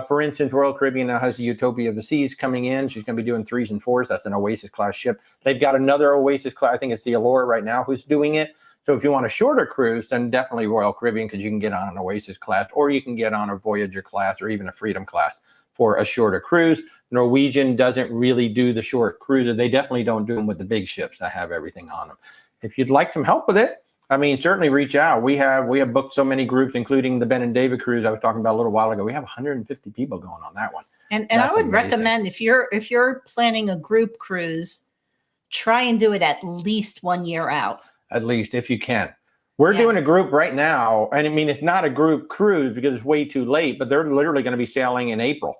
For instance, Royal Caribbean now has the Utopia of the Seas coming in. She's going to be doing 3s and 4s. That's an Oasis class ship. They've got another Oasis class. I think it's the Allure right now who's doing it. So if you want a shorter cruise, then definitely Royal Caribbean, because you can get on an Oasis class, or you can get on a Voyager class, or even a Freedom class for a shorter cruise. Norwegian doesn't really do the short cruises. They definitely don't do them with the big ships that have everything on them. If you'd like some help with it, I mean, certainly reach out. We have booked so many groups, including the Ben and David cruise I was talking about a little while ago. We have 150 people going on that one. And I would recommend if you're planning a group cruise, try and do it at least 1 year out. At least if you can. We're doing a group right now. And I mean, it's not a group cruise because it's way too late, but they're literally going to be sailing in April.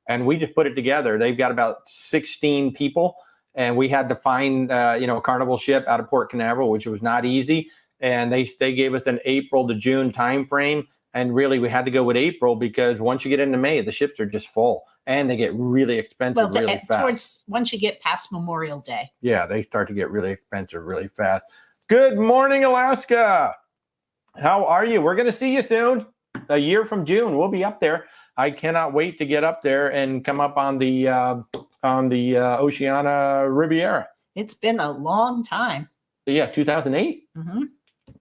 And we just put it together. They've got about 16 people. And we had to find, a Carnival ship out of Port Canaveral, which was not easy. And they gave us an April to June time frame. And really, we had to go with April because once you get into May, the ships are just full. And they get really expensive really fast. Once you get past Memorial Day. Yeah, they start to get really expensive really fast. Good morning, Alaska. How are you? We're going to see you soon. A year from June, we'll be up there. I cannot wait to get up there and come up on the Oceana Riviera. It's been a long time. Yeah, 2008.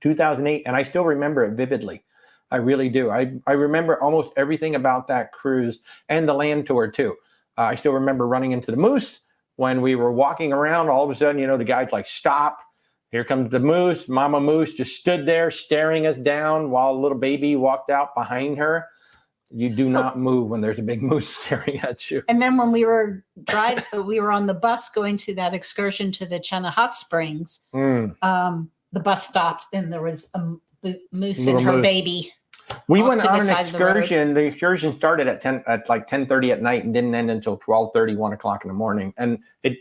2008, and I still remember it vividly. I really do. I remember almost everything about that cruise and the land tour too. I still remember running into the moose when we were walking around. All of a sudden, the guide's like, stop. Here comes the moose. Mama Moose just stood there staring us down while a little baby walked out behind her. You do not move when there's a big moose staring at you. And then when we were on the bus going to that excursion to the Chena Hot Springs, the bus stopped and there was a moose and her baby. We off went to the on an side of the road. excursion. The excursion started at like 10:30 at night and didn't end until 12:30, 1 o'clock in the morning. And it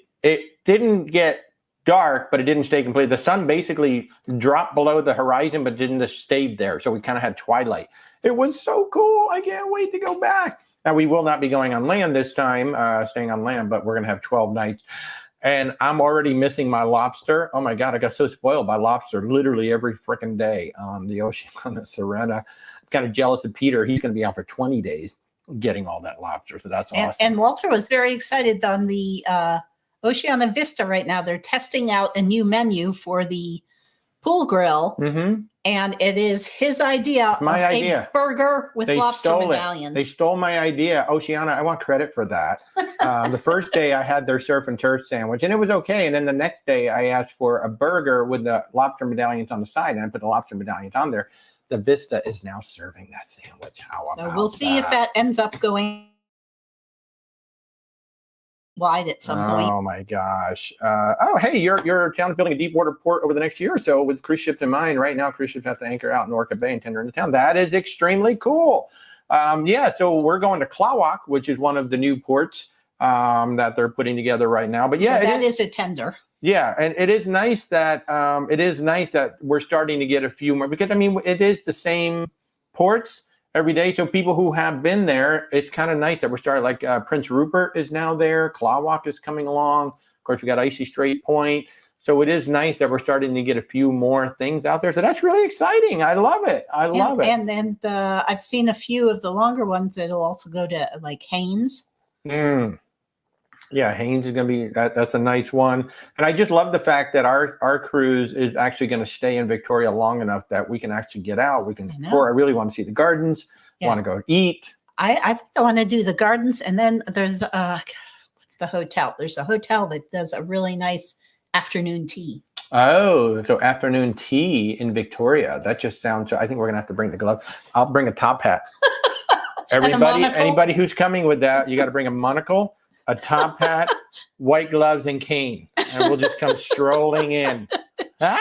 didn't get dark, but it didn't stay completely. The sun basically dropped below the horizon, but didn't just stay there. So we kind of had twilight. It was so cool. I can't wait to go back. Now, we will not be going on land this time, staying on land, but we're going to have 12 nights. And I'm already missing my lobster. Oh my God, I got so spoiled by lobster literally every freaking day on the Oceana Serena. I'm kind of jealous of Peter. He's going to be out for 20 days getting all that lobster. So that's awesome. And Walter was very excited on the Oceana Vista right now. They're testing out a new menu for the pool grill. Mm-hmm. And it is his idea a burger with lobster medallions. They stole my idea. Oceana, I want credit for that. The first day I had their surf and turf sandwich, and it was okay. And then the next day I asked for a burger with the lobster medallions on the side, and I put the lobster medallions on there. The Vista is now serving that sandwich. So we'll see if that ends up going wide at some point. Oh my gosh. Hey, your town is building a deep water port over the next year or so with cruise ships in mind. Right now, cruise ships have to anchor out in Orca Bay and tender into town. That is extremely cool. So we're going to Klawak, which is one of the new ports that they're putting together right now. But yeah, that is a tender. Yeah, and it is nice that we're starting to get a few more, because I mean it is the same ports every day. So people who have been there, it's kind of nice that we're starting. Like Prince Rupert is now there. Klawak is coming along. Of course, we got Icy Strait Point. So it is nice that we're starting to get a few more things out there. So that's really exciting. I love it. I love it. And I've seen a few of the longer ones that'll also go to like Haynes. Yeah, Haynes is going to be, that's a nice one. And I just love the fact that our cruise is actually going to stay in Victoria long enough that we can actually get out. We can, or I really want to see the gardens, want to go eat. I think I want to do the gardens. And then there's, what's the hotel? There's a hotel that does a really nice afternoon tea. Oh, so afternoon tea in Victoria. That just sounds, I think we're going to have to bring the glove. I'll bring a top hat. Anybody who's coming with that, you got to bring a monocle, a top hat, white gloves, and cane, and we'll just come strolling in. I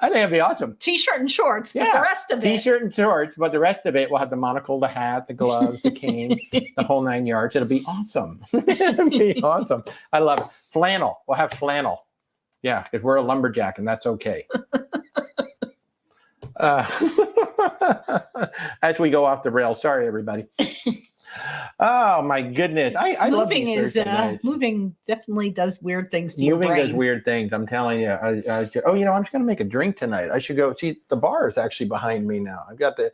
think it'd be awesome. T-shirt and shorts, but the rest of it. T-shirt and shorts, but the rest of it, we'll have the monocle, the hat, the gloves, the cane, the whole 9 yards. It'll be awesome. It'll be awesome. I love it. Flannel. We'll have flannel. Yeah, because we're a lumberjack, and that's okay. As we go off the rails. Sorry, everybody. Oh my goodness! I love these moving definitely does weird things to your brain. Moving does weird things. I'm telling you. I'm just going to make a drink tonight. I should go see. The bar is actually behind me now. I've got the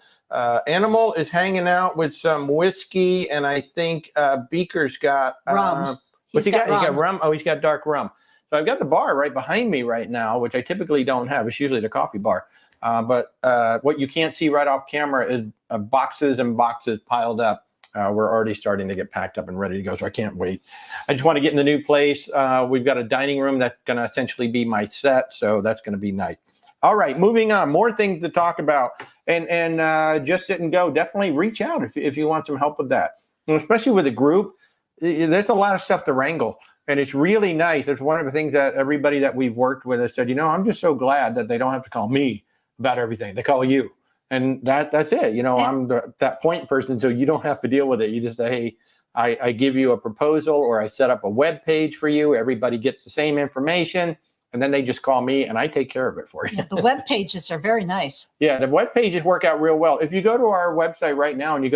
Animal is hanging out with some whiskey, and I think Beaker's got rum. What's he got? He got rum. Oh, he's got dark rum. So I've got the bar right behind me right now, which I typically don't have. It's usually the coffee bar. But what you can't see right off camera is boxes and boxes piled up. We're already starting to get packed up and ready to go, so I can't wait. I just want to get in the new place. We've got a dining room that's going to essentially be my set, so that's going to be nice. All right, moving on. More things to talk about. And just sit and go. Definitely reach out if you want some help with that. And especially with a group, there's a lot of stuff to wrangle. And it's really nice. It's one of the things that everybody that we've worked with has said, I'm just so glad that they don't have to call me about everything. They call you. And that's it. I'm that point person, so you don't have to deal with it. You just say, hey, I give you a proposal, or I set up a web page for you. Everybody gets the same information, and then they just call me, and I take care of it for you. Yeah, the web pages are very nice. Yeah, the web pages work out real well. If you go to our website right now and you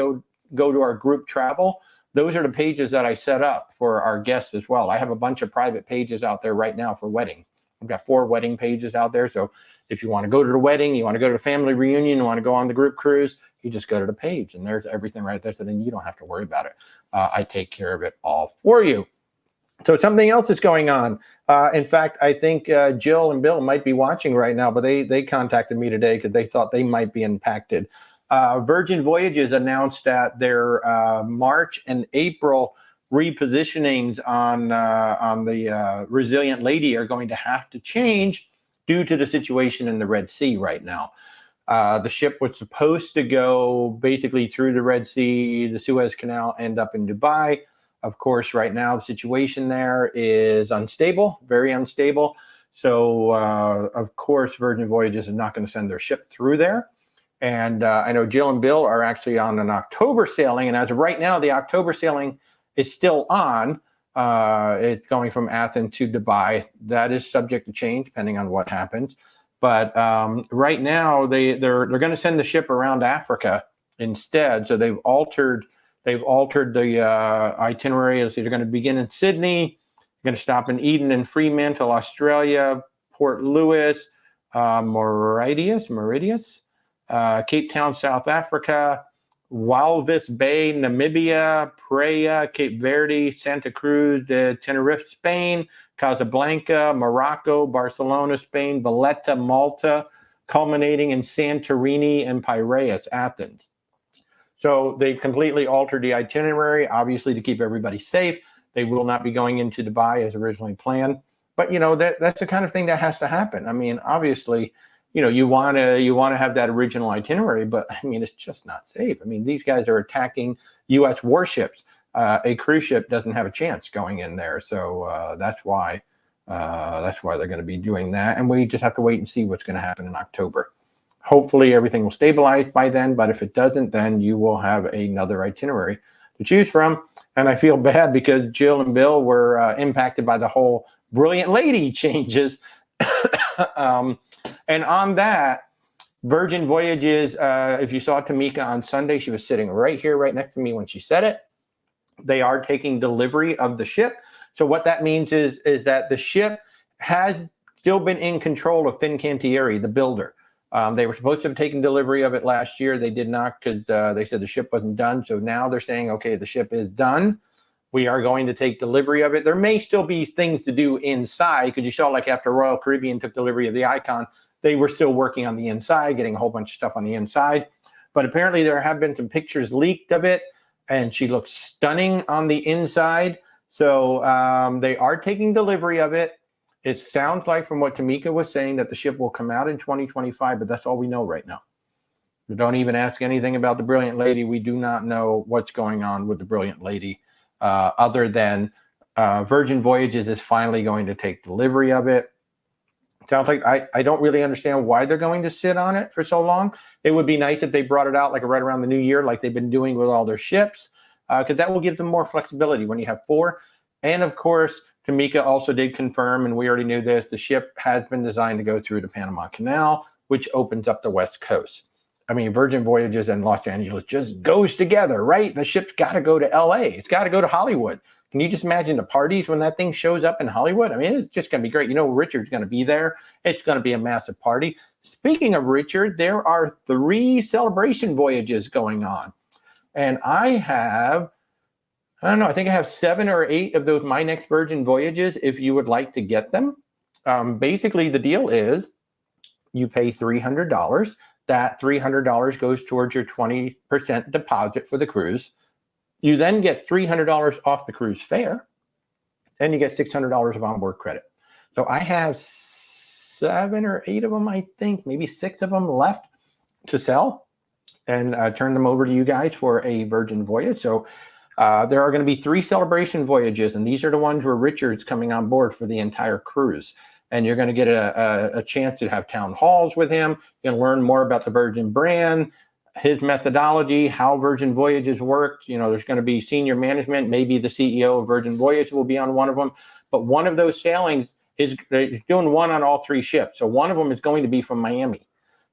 go to our group travel, those are the pages that I set up for our guests as well. I have a bunch of private pages out there right now for wedding. I've got 4 wedding pages out there. So if you want to go to the wedding, you want to go to the family reunion, you want to go on the group cruise, you just go to the page and there's everything right there. So then you don't have to worry about it. I take care of it all for you. So something else is going on. In fact, I think Jill and Bill might be watching right now, but they contacted me today because they thought they might be impacted. Virgin Voyages announced that their March and April repositionings on the Resilient Lady are going to have to change due to the situation in the Red Sea right now. The ship was supposed to go basically through the Red Sea, the Suez Canal, end up in Dubai. Of course, right now, the situation there is unstable, very unstable. So, of course, Virgin Voyages is not going to send their ship through there. And I know Jill and Bill are actually on an October sailing. And as of right now, the October sailing is still on. It's going from Athens to Dubai. That is subject to change depending on what happens. But right now, they're going to send the ship around Africa instead. So they've altered the itinerary. So they're going to begin in Sydney, they're going to stop in Eden and Fremantle, Australia, Port Louis, Mauritius, Cape Town, South Africa, Walvis Bay, Namibia, Praia, Cape Verde, Santa Cruz de Tenerife, Spain, Casablanca, Morocco, Barcelona, Spain, Valletta, Malta, culminating in Santorini and Piraeus, Athens. So they've completely altered the itinerary, obviously to keep everybody safe. They will not be going into Dubai as originally planned. But, you know, that's the kind of thing that has to happen. I mean, obviously, you know, you want to have that original itinerary, but I mean, it's just not safe. I mean, these guys are attacking U.S. warships. A cruise ship doesn't have a chance going in there. So that's why they're going to be doing that. And we just have to wait and see what's going to happen in October. Hopefully everything will stabilize by then, but if it doesn't, then you will have another itinerary to choose from. And I feel bad because Jill and Bill were impacted by the whole Brilliant Lady changes. And on that, Virgin Voyages, if you saw Tamika on Sunday, she was sitting right here, right next to me when she said it. They are taking delivery of the ship. So what that means is that the ship has still been in control of Fincantieri, the builder. They were supposed to have taken delivery of it last year. They did not because they said the ship wasn't done. So now they're saying, okay, the ship is done. We are going to take delivery of it. There may still be things to do inside because you saw like after Royal Caribbean took delivery of the Icon, they were still working on the inside, getting a whole bunch of stuff on the inside. But apparently there have been some pictures leaked of it, and she looks stunning on the inside. So they are taking delivery of it. It sounds like from what Tamika was saying that the ship will come out in 2025, but that's all we know right now. We don't even ask anything about the Brilliant Lady. We do not know what's going on with the Brilliant Lady other than Virgin Voyages is finally going to take delivery of it. Sounds like I don't really understand why they're going to sit on it for so long. It would be nice if they brought it out like right around the new year, like they've been doing with all their ships, because that will give them more flexibility when you have 4. And of course, Tamika also did confirm, and we already knew this, the ship has been designed to go through the Panama Canal, which opens up the West Coast. I mean, Virgin Voyages and Los Angeles just goes together, right? The ship's got to go to LA. It's got to go to Hollywood. Can you just imagine the parties when that thing shows up in Hollywood? I mean, it's just going to be great. You know, Richard's going to be there. It's going to be a massive party. Speaking of Richard, there are 3 celebration voyages going on. And I don't know, I think I have 7 or 8 of those My Next Virgin Voyages if you would like to get them. Basically, the deal is you pay $300. That $300 goes towards your 20% deposit for the cruise. You then get $300 off the cruise fare, and you get $600 of onboard credit. So I have 7 or 8 of them, I think, maybe 6 of them left to sell and turn them over to you guys for a Virgin voyage. So there are going to be 3 celebration voyages, and these are the ones where Richard's coming on board for the entire cruise. And you're going to get a chance to have town halls with him. You're going to learn more about the Virgin brand, his methodology, how Virgin Voyages worked. You know, there's going to be senior management. Maybe the CEO of Virgin Voyages will be on one of them. But one of those sailings is doing one on all 3 ships. So one of them is going to be from Miami.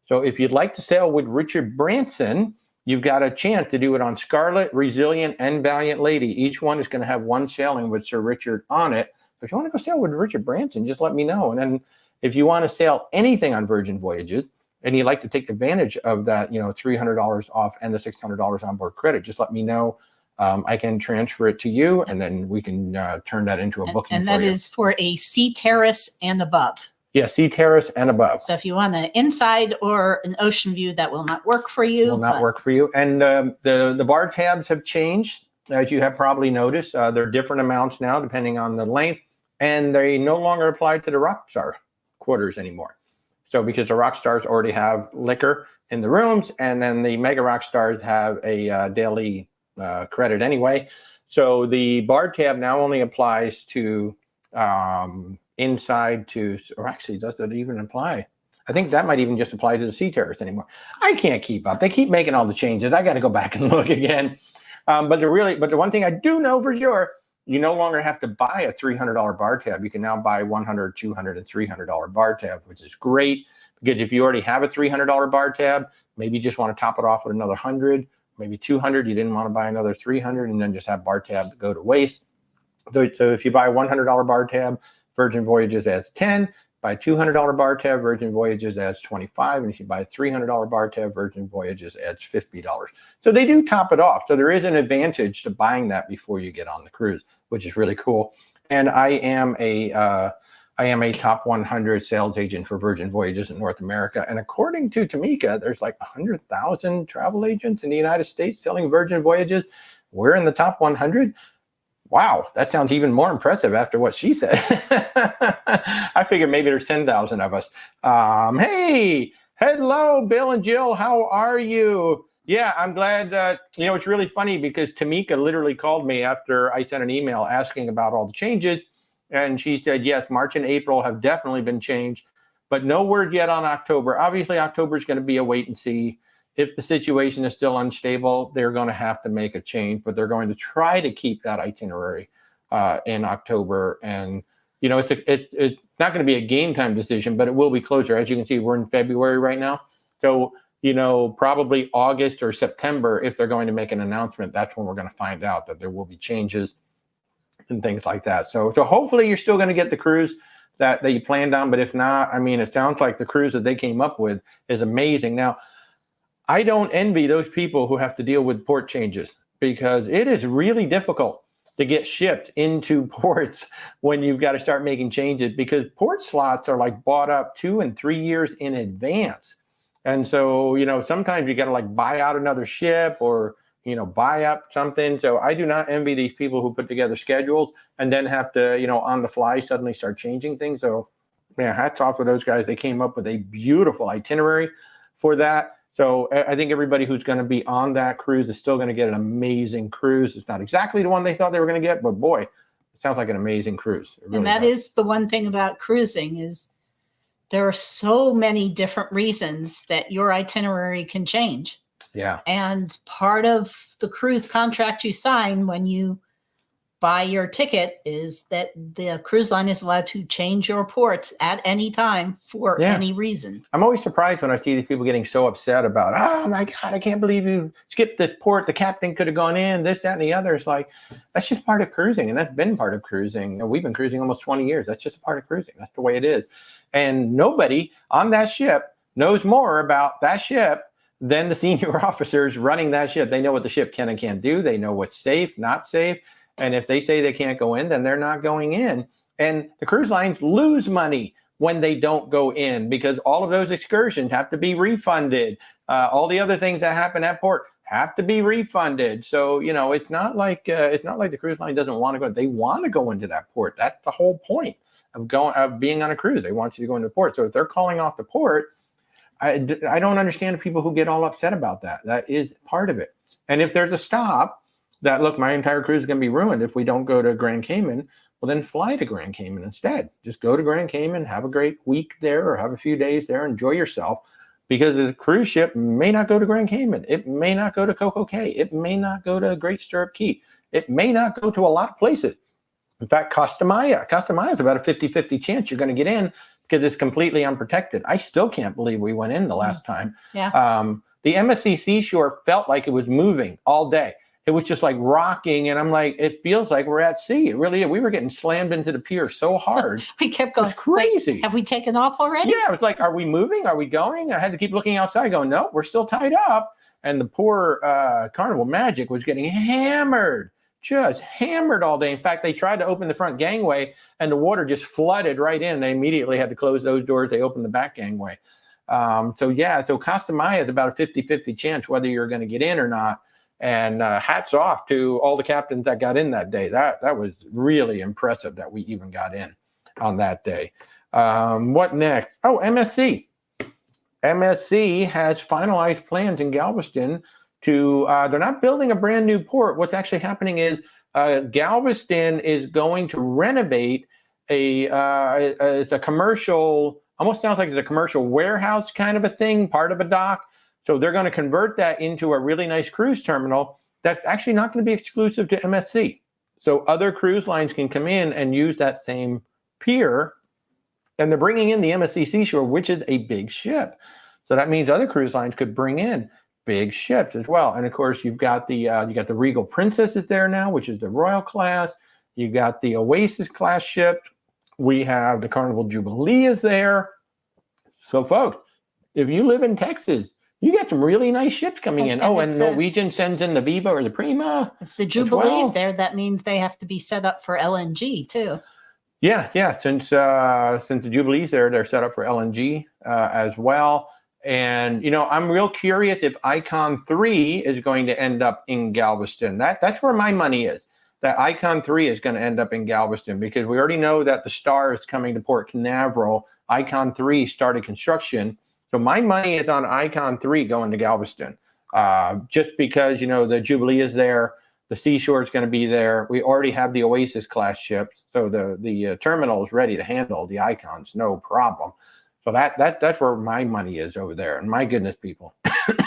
So if you'd like to sail with Richard Branson, you've got a chance to do it on Scarlet, Resilient, and Valiant Lady. Each one is going to have one sailing with Sir Richard on it. If you want to go sail with Richard Branson, just let me know. And then if you want to sail anything on Virgin Voyages and you'd like to take advantage of that, you know, $300 off and the $600 onboard credit, just let me know. I can transfer it to you, and then we can turn that into a booking. And that is for a sea terrace and above. Yeah, sea terrace and above. So if you want an inside or an ocean view, that will not work for you. Will not work for you. And the bar tabs have changed, as you have probably noticed. They're different amounts now, depending on the length. And they no longer apply to the Rockstar quarters anymore. So because the Rockstars already have liquor in the rooms, and then the Mega Rockstars have a daily credit anyway. So the bar tab now only applies to inside to, or actually, does it even apply? I think that might even just apply to the sea terrace anymore. I can't keep up. They keep making all the changes. I got to go back and look again. But the one thing I do know for sure, you no longer have to buy a $300 bar tab. You can now buy $100, $200, and $300 bar tab, which is great because if you already have a $300 bar tab, maybe you just want to top it off with another 100, maybe 200. You didn't want to buy another 300 and then just have bar tab go to waste. So if you buy a $100 bar tab, Virgin Voyages adds 10. Buy a $200 bar tab, Virgin Voyages adds 25. And if you buy a $300 bar tab, Virgin Voyages adds $50. So they do top it off. So there is an advantage to buying that before you get on the cruise, which is really cool. And I am a top 100 sales agent for Virgin Voyages in North America. And according to Tamika, there's like 100,000 travel agents in the United States selling Virgin Voyages. We're in the top 100. Wow, that sounds even more impressive after what she said. I figured maybe there's 10,000 of us. Hey, hello, Bill and Jill. How are you? Yeah, I'm glad. It's really funny because Tamika literally called me after I sent an email asking about all the changes. And she said, yes, March and April have definitely been changed, but no word yet on October. Obviously, October is going to be a wait and see. If the situation is still unstable, they're going to have to make a change, but they're going to try to keep that itinerary in October. And, it's not going to be a game time decision, but it will be closer. As you can see, we're in February right now. So, probably August or September, if they're going to make an announcement, that's when we're going to find out that there will be changes and things like that. So hopefully you're still going to get the cruise that you planned on. But if not, it sounds like the cruise that they came up with is amazing. Now, I don't envy those people who have to deal with port changes because it is really difficult to get shipped into ports when you've got to start making changes because port slots are like bought up 2 and 3 years in advance. And so, sometimes you got to like buy out another ship or, buy up something. So I do not envy these people who put together schedules and then have to, on the fly suddenly start changing things. So, hats off to those guys. They came up with a beautiful itinerary for that. So I think everybody who's going to be on that cruise is still going to get an amazing cruise. It's not exactly the one they thought they were going to get, but boy, it sounds like an amazing cruise. Really and that is the one thing about cruising is there are so many different reasons that your itinerary can change. Yeah. And part of the cruise contract you sign when you buy your ticket is that the cruise line is allowed to change your ports at any time for any reason. I'm always surprised when I see these people getting so upset about, oh my God, I can't believe you skipped this port. The captain could have gone in, this, that, and the other. It's like, that's just part of cruising. And that's been part of cruising. We've been cruising almost 20 years. That's just a part of cruising. That's the way it is. And nobody on that ship knows more about that ship than the senior officers running that ship. They know what the ship can and can't do. They know what's safe, not safe. And if they say they can't go in, then they're not going in. And the cruise lines lose money when they don't go in because all of those excursions have to be refunded. All the other things that happen at port have to be refunded. So, it's not like the cruise line doesn't want to go. They want to go into that port. That's the whole point of being on a cruise. They want you to go into the port. So if they're calling off the port, I don't understand people who get all upset about that. That is part of it. And if there's a stop, that, look, my entire cruise is going to be ruined if we don't go to Grand Cayman, well, then fly to Grand Cayman instead. Just go to Grand Cayman, have a great week there or have a few days there, enjoy yourself, because the cruise ship may not go to Grand Cayman. It may not go to Coco Cay. It may not go to Great Stirrup Key. It may not go to a lot of places. In fact, Costa Maya is about a 50-50 chance you're going to get in because it's completely unprotected. I still can't believe we went in the last time. Yeah. The MSC Seashore felt like it was moving all day. It was just like rocking. And I'm like, it feels like we're at sea. It really is. We were getting slammed into the pier so hard. We kept going. It was crazy. Have we taken off already? Yeah. It was like, are we moving? Are we going? I had to keep looking outside going, no, we're still tied up. And the poor Carnival Magic was getting hammered, just hammered all day. In fact, they tried to open the front gangway and the water just flooded right in. They immediately had to close those doors. They opened the back gangway. So Costa Maya is about a 50-50 chance whether you're going to get in or not. And hats off to all the captains that got in that day. That was really impressive that we even got in on that day. What next? Oh, MSC. MSC has finalized plans in Galveston to, they're not building a brand new port. What's actually happening is Galveston is going to renovate a commercial almost sounds like it's a commercial warehouse kind of a thing, part of a dock. So they're going to convert that into a really nice cruise terminal that's actually not going to be exclusive to MSC. So other cruise lines can come in and use that same pier, and they're bringing in the MSC Seashore, which is a big ship. So that means other cruise lines could bring in big ships as well. And of course, you've got the Regal Princess is there now, which is the Royal class. You got the Oasis class ship. We have the Carnival Jubilee is there. So folks, if you live in Texas, you got some really nice ships coming in. And Norwegian sends in the Viva or the Prima. If the Jubilee's there, that means they have to be set up for LNG too. Yeah. Since the Jubilee's there, they're set up for LNG as well. And I'm real curious if Icon 3 is going to end up in Galveston. That's where my money is. That Icon 3 is going to end up in Galveston, because we already know that the Star is coming to Port Canaveral. Icon 3 started construction. So my money is on Icon 3 going to Galveston, just because, the Jubilee is there. The Seashore is going to be there. We already have the Oasis class ships. So the terminal is ready to handle the Icons, no problem. So that's where my money is over there. And my goodness, people, if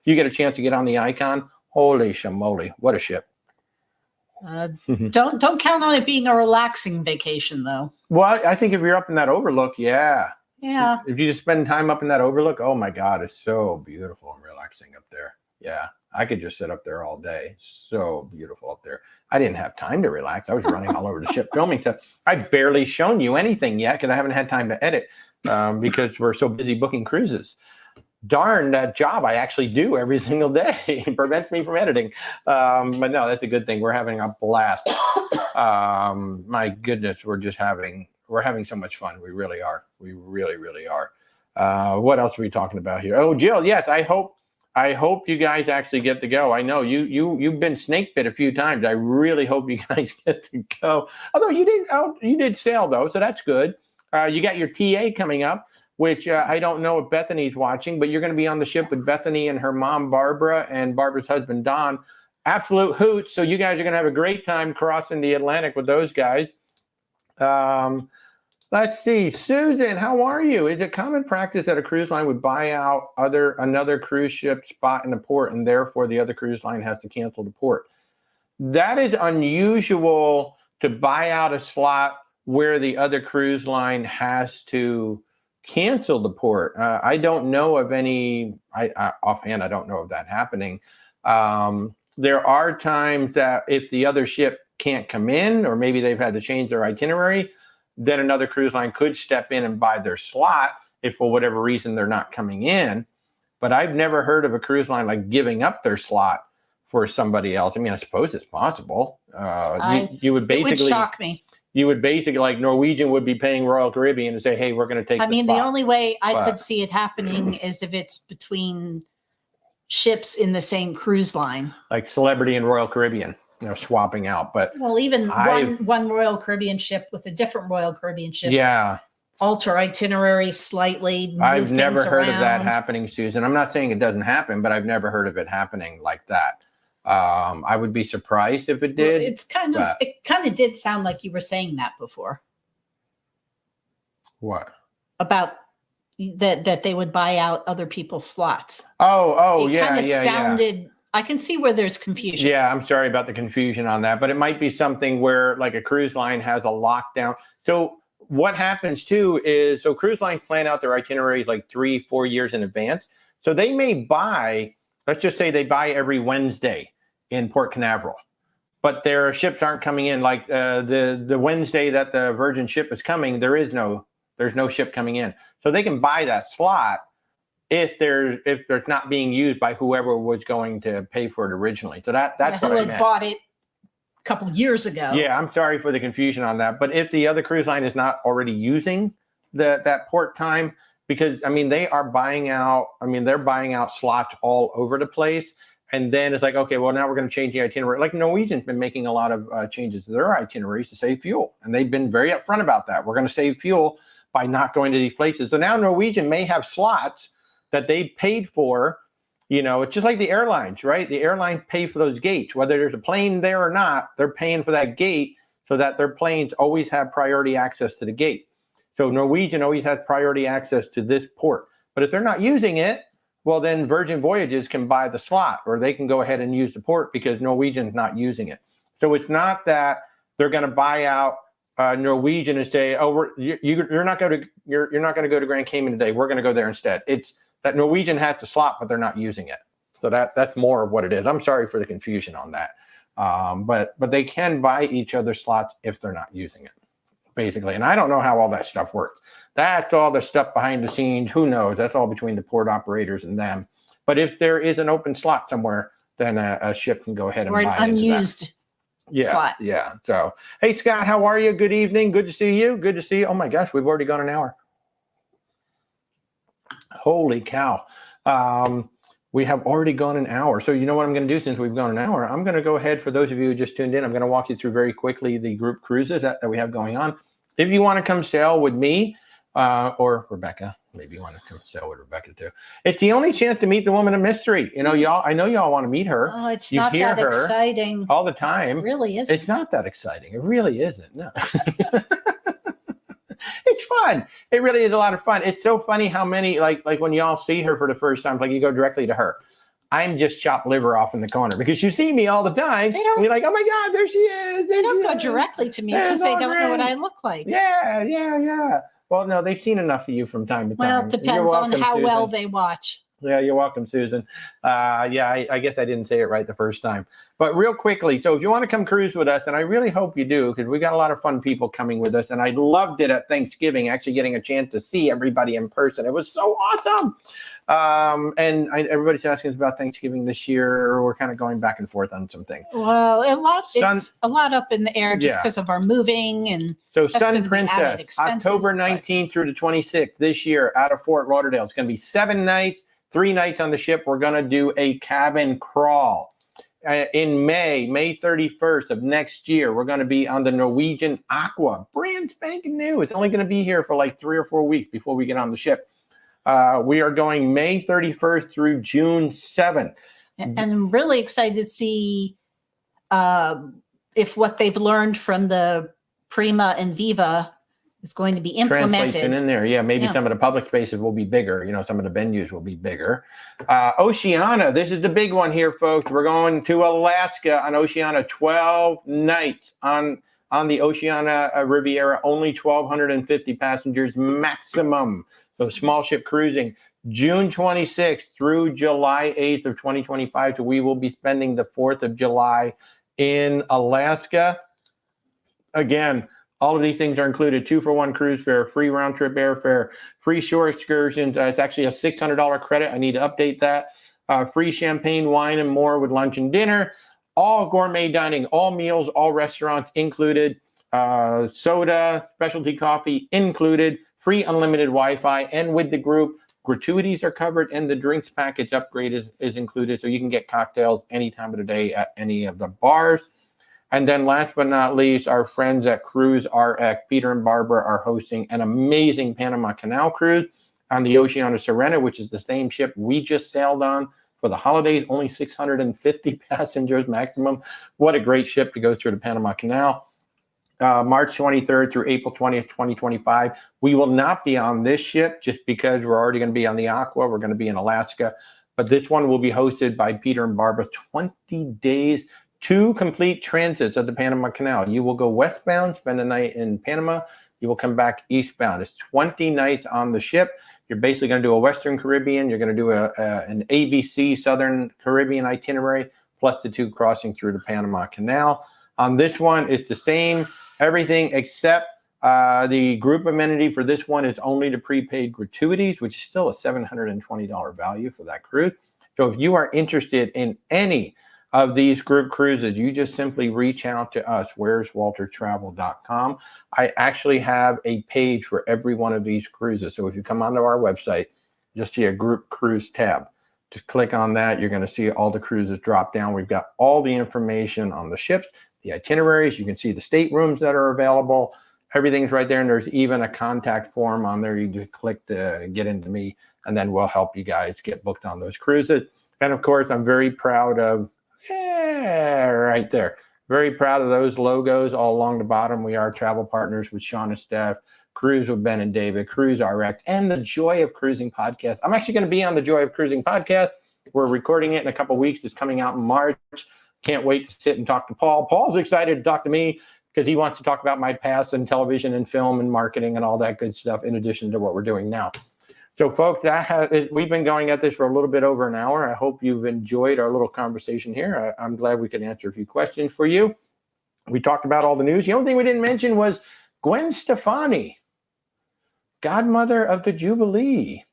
you get a chance to get on the Icon, holy shamoly, what a ship. Don't count on it being a relaxing vacation, though. Well, I think if you're up in that overlook, yeah. Yeah. If you just spend time up in that overlook, oh my God, it's so beautiful and relaxing up there. Yeah, I could just sit up there all day. So beautiful up there. I didn't have time to relax. I was running all over the ship filming stuff. I've barely shown you anything yet because I haven't had time to edit because we're so busy booking cruises. Darn, that job I actually do every single day. It prevents me from editing. But no, that's a good thing. We're having a blast. My goodness, we're having so much fun. We really are. We really, really are. What else are we talking about here? Oh, Jill, yes, I hope you guys actually get to go. I know you've been snake bit a few times. I really hope you guys get to go. Although you did sail though, so that's good. You got your TA coming up, which I don't know if Bethany's watching, but you're going to be on the ship with Bethany and her mom, Barbara, and Barbara's husband, Don. Absolute hoots. So you guys are going to have a great time crossing the Atlantic with those guys. Let's see. Susan, how are you? Is it common practice that a cruise line would buy out another cruise ship spot in the port, and therefore the other cruise line has to cancel the port? That is unusual, to buy out a slot where the other cruise line has to cancel the port. I don't know of any, offhand, I don't know of that happening. There are times that if the other ship can't come in, or maybe they've had to change their itinerary, then another cruise line could step in and buy their slot if for whatever reason they're not coming in. But I've never heard of a cruise line like giving up their slot for somebody else. I mean, I suppose it's possible. You would basically, it would shock me. You would basically, like Norwegian would be paying Royal Caribbean and say, hey, we're going to take the spot. The only way I could see it happening is if it's between ships in the same cruise line. Like Celebrity and Royal Caribbean, swapping out. But even one Royal Caribbean ship with a different Royal Caribbean ship. Yeah. Alter itinerary slightly. I've never heard of that happening, Susan. I'm not saying it doesn't happen, but I've never heard of it happening like that. I would be surprised if it did. Well, it kind of did sound like you were saying that before. What? About that they would buy out other people's slots. It kind of sounded. I can see where there's confusion. Yeah, I'm sorry about the confusion on that, but it might be something where like a cruise line has a lockdown. So what happens too is, cruise lines plan out their itineraries like 3-4 years in advance. So they may buy, let's just say they buy every Wednesday in Port Canaveral, but their ships aren't coming in. Like the Wednesday that the Virgin ship is coming, there's no ship coming in. So they can buy that slot if there's not being used by whoever was going to pay for it originally. So that's what I meant. Bought it a couple years ago. Yeah, I'm sorry for the confusion on that. But if the other cruise line is not already using that port time, because they are buying out. They're buying out slots all over the place. And then it's like, okay, well, now we're going to change the itinerary. Like Norwegian's been making a lot of changes to their itineraries to save fuel. And they've been very upfront about that. We're going to save fuel by not going to these places. So now Norwegian may have slots that they paid for. It's just like the airlines, right? The airlines pay for those gates. Whether there's a plane there or not, they're paying for that gate so that their planes always have priority access to the gate. So Norwegian always has priority access to this port. But if they're not using it, well, then Virgin Voyages can buy the slot, or they can go ahead and use the port because Norwegian's not using it. So it's not that they're going to buy out Norwegian and say, "Oh, you're not going to go to Grand Cayman today. We're going to go there instead." It's that Norwegian has the slot, but they're not using it. So that's more of what it is. I'm sorry for the confusion on that, but they can buy each other's slots if they're not using it, basically. And I don't know how all that stuff works. That's all the stuff behind the scenes. Who knows? That's all between the port operators and them. But if there is an open slot somewhere, then a ship can go ahead and buy an unused slot. Yeah. So, hey, Scott, how are you? Good evening. Good to see you. Good to see you. Oh, my gosh, we've already gone an hour. Holy cow. We have already gone an hour. So you know what I'm going to do since we've gone an hour? I'm going to go ahead, for those of you who just tuned in, I'm going to walk you through very quickly the group cruises that we have going on. If you want to come sail with me, or Rebecca, maybe you want to come sail with Rebecca too. It's the only chance to meet the woman of mystery. You know, I know y'all want to meet her. Oh, it's not that exciting. All the time. It really isn't. It's not that exciting. It really isn't. No. It's fun. It really is a lot of fun. It's so funny how many, like when y'all see her for the first time, like you go directly to her. I'm just chopped liver off in the corner because you see me all the time. And you're like, oh my God, there she is. They don't go directly to me because they don't know what I look like. Yeah. Well, no, they've seen enough of you from time to time. Well, it depends on how well they watch. Yeah, you're welcome, Susan. I guess I didn't say it right the first time. But real quickly, so if you want to come cruise with us, and I really hope you do, because we got a lot of fun people coming with us, and I loved it at Thanksgiving, actually getting a chance to see everybody in person. It was so awesome. Everybody's asking us about Thanksgiving this year. We're kind of going back and forth on some things. Well, it's a lot up in the air just because of our moving and so Sun Princess, October 19th through the 26th this year out of Fort Lauderdale. It's going to be 7 nights, 3 nights on the ship. We're going to do a cabin crawl. In May 31st of next year, we're going to be on the Norwegian Aqua, brand spanking new. It's only going to be here for like 3 or 4 weeks before we get on the ship. We are going May 31st through June 7th. And I'm really excited to see if what they've learned from the Prima and Viva is going to be implemented. Translation in there. Yeah, maybe some of the public spaces will be bigger. You know, some of the venues will be bigger. Oceana, this is the big one here, folks. We're going to Alaska on Oceana, 12 nights on the Oceana Riviera, only 1,250 passengers maximum. So small ship cruising, June 26th through July 8th of 2025. So we will be spending the 4th of July in Alaska. Again, all of these things are included: 2-for-1 cruise fare, free round trip airfare, free shore excursions. It's actually a $600 credit. I need to update that. Free champagne, wine, and more with lunch and dinner. All gourmet dining, all meals, all restaurants included. Soda, specialty coffee included. Free unlimited Wi-Fi, and with the group, gratuities are covered, and the drinks package upgrade is included, so you can get cocktails any time of the day at any of the bars. And then last but not least, our friends at Cruise RX, Peter and Barbara, are hosting an amazing Panama Canal cruise on the Oceana Serena, which is the same ship we just sailed on for the holidays, only 650 passengers maximum. What a great ship to go through the Panama Canal. March 23rd through April 20th, 2025. We will not be on this ship just because we're already going to be on the Aqua. We're going to be in Alaska. But this one will be hosted by Peter and Barbara. 20 days, 2 complete transits of the Panama Canal. You will go westbound, spend the night in Panama. You will come back eastbound. It's 20 nights on the ship. You're basically going to do a Western Caribbean. You're going to do an ABC Southern Caribbean itinerary, plus the 2 crossing through the Panama Canal. On this one, it's the same. Everything except the group amenity for this one is only the prepaid gratuities, which is still a $720 value for that cruise. So if you are interested in any of these group cruises, you just simply reach out to us, where'swaltertravel.com. I actually have a page for every one of these cruises. So if you come onto our website, you'll see a group cruise tab. Just click on that. You're going to see all the cruises drop down. We've got all the information on the ships, the itineraries. You can see the staterooms that are available. Everything's right there. And there's even a contact form on there. You just click to get into me, and then we'll help you guys get booked on those cruises. And of course, I'm very proud of, right there. Very proud of those logos all along the bottom. We are travel partners with Sean and Stef, Cruise with Ben and David, Cruise RX, and the Joy of Cruising podcast. I'm actually going to be on the Joy of Cruising podcast. We're recording it in a couple weeks. It's coming out in March. Can't wait to sit and talk to Paul. Paul's excited to talk to me because he wants to talk about my past in television and film and marketing and all that good stuff in addition to what we're doing now. So, folks, we've been going at this for a little bit over an hour. I hope you've enjoyed our little conversation here. I'm glad we could answer a few questions for you. We talked about all the news. The only thing we didn't mention was Gwen Stefani, godmother of the Jubilee.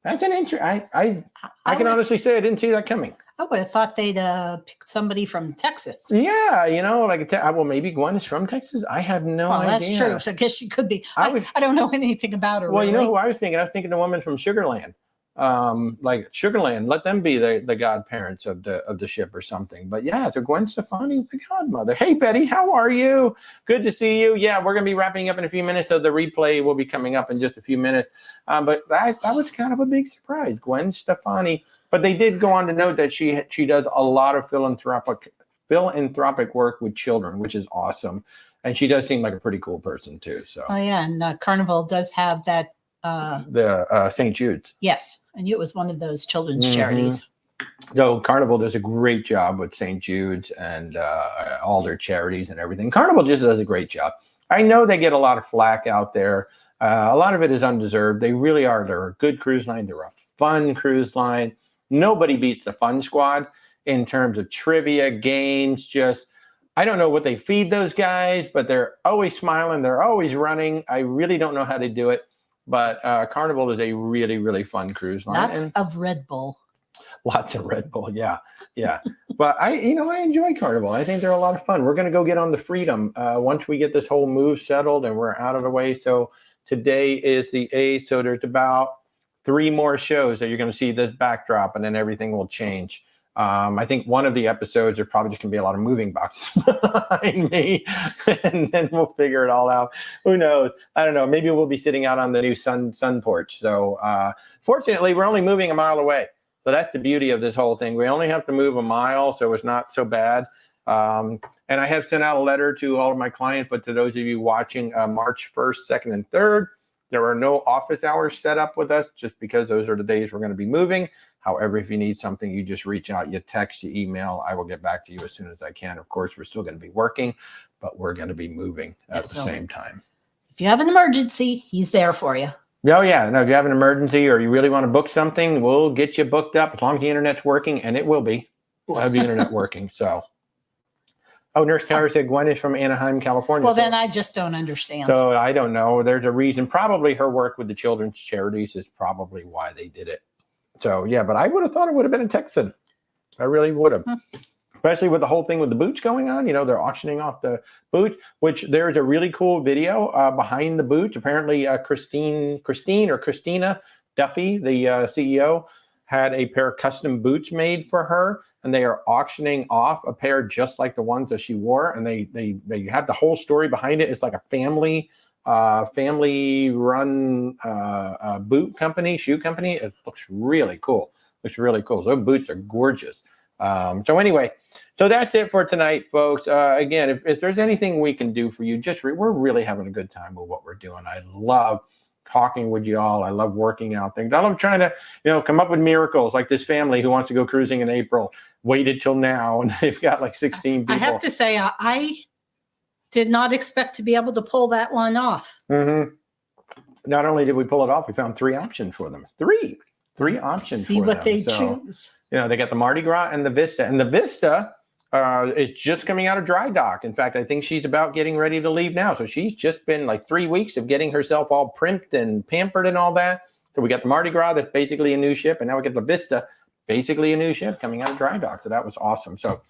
That's an interesting. I can honestly say I didn't see that coming. I would have thought they'd pick somebody from Texas. Yeah, well, maybe Gwen is from Texas. I have no idea. Well, that's true. So I guess she could be. I don't know anything about her. Well, really. You know who I was thinking? I was thinking the woman from Sugarland. Like Sugarland, let them be the godparents of the ship or something. But yeah, so Gwen Stefani is the godmother. Hey, Betty, how are you? Good to see you. Yeah, we're going to be wrapping up in a few minutes, so the replay will be coming up in just a few minutes. But that was kind of a big surprise, Gwen Stefani. But they did go on to note that she does a lot of philanthropic work with children, which is awesome. And she does seem like a pretty cool person too. So. Oh yeah, and Carnival does have that. The St. Jude's. Yes, I knew it was one of those children's charities. So Carnival does a great job with St. Jude's and all their charities and everything. Carnival just does a great job. I know they get a lot of flack out there. A lot of it is undeserved. They really are. They're a good cruise line. They're a fun cruise line. Nobody beats the Fun Squad in terms of trivia, games. Just, I don't know what they feed those guys, but they're always smiling. They're always running. I really don't know how they do it. But Carnival is a really, really fun cruise line. Lots of Red Bull. Lots of Red Bull, yeah. But I enjoy Carnival. I think they're a lot of fun. We're going to go get on the Freedom once we get this whole move settled and we're out of the way. So today is the 8th. So there's about 3 more shows that you're going to see this backdrop, and then everything will change. I think one of the episodes are probably just going to be a lot of moving boxes behind me, and then we'll figure it all out. Who knows? I don't know. Maybe we'll be sitting out on the new sun porch. So fortunately, we're only moving a mile away. So that's the beauty of this whole thing. We only have to move a mile, so it's not so bad. And I have sent out a letter to all of my clients, but to those of you watching March 1st, 2nd, and 3rd, there are no office hours set up with us just because those are the days we're going to be moving. However, if you need something, you just reach out, you text, you email. I will get back to you as soon as I can. Of course, we're still going to be working, but we're going to be moving at the same time. If you have an emergency, he's there for you. Oh, yeah. No, if you have an emergency or you really want to book something, we'll get you booked up as long as the internet's working, and it will be. We'll have the internet working. So. Oh, Nurse Tara said Gwen is from Anaheim, California. Well, then I just don't understand. So I don't know. There's a reason. Probably her work with the children's charities is probably why they did it. So, yeah, but I would have thought it would have been a Texan. I really would have. Especially with the whole thing with the boots going on. They're auctioning off the boots, which there's a really cool video behind the boots. Apparently, Christina Duffy, the CEO, had a pair of custom boots made for her. And they are auctioning off a pair just like the ones that she wore. And they have the whole story behind it. It's like a family run boot company, shoe company. It looks really cool. Those boots are gorgeous. So anyway, so that's it for tonight, folks. Again, if there's anything we can do for you, we're really having a good time with what we're doing. I love talking with y'all. I love working out things. I love trying to, come up with miracles like this family who wants to go cruising in April, waited till now, and they've got like 16 people. I have to say, I did not expect to be able to pull that one off. Mm-hmm. Not only did we pull it off, we found 3 options for them. Three options for them. See what they choose. They got the Mardi Gras and the Vista. And the Vista is just coming out of dry dock. In fact, I think she's about getting ready to leave now. So she's just been like 3 weeks of getting herself all primped and pampered and all that. So we got the Mardi Gras, that's basically a new ship. And now we get the Vista, basically a new ship coming out of dry dock. So that was awesome. So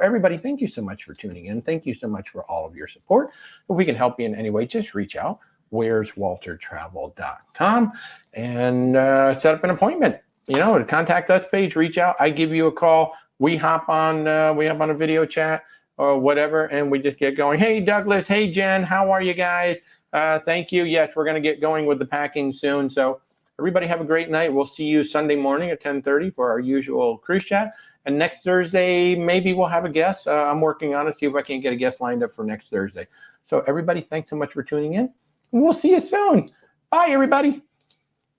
everybody, thank you so much for tuning in. Thank you so much for all of your support. If we can help you in any way, just reach out. where'swaltertravel.com and set up an appointment. The contact us page, reach out. I give you a call. We hop on a video chat or whatever, and we just get going. Hey, Douglas. Hey, Jen. How are you guys? Thank you. Yes, we're going to get going with the packing soon. So everybody have a great night. We'll see you Sunday morning at 10:30 for our usual cruise chat. And next Thursday, maybe we'll have a guest. I'm working on it, see if I can get a guest lined up for next Thursday. So everybody, thanks so much for tuning in. We'll see you soon. Bye, everybody.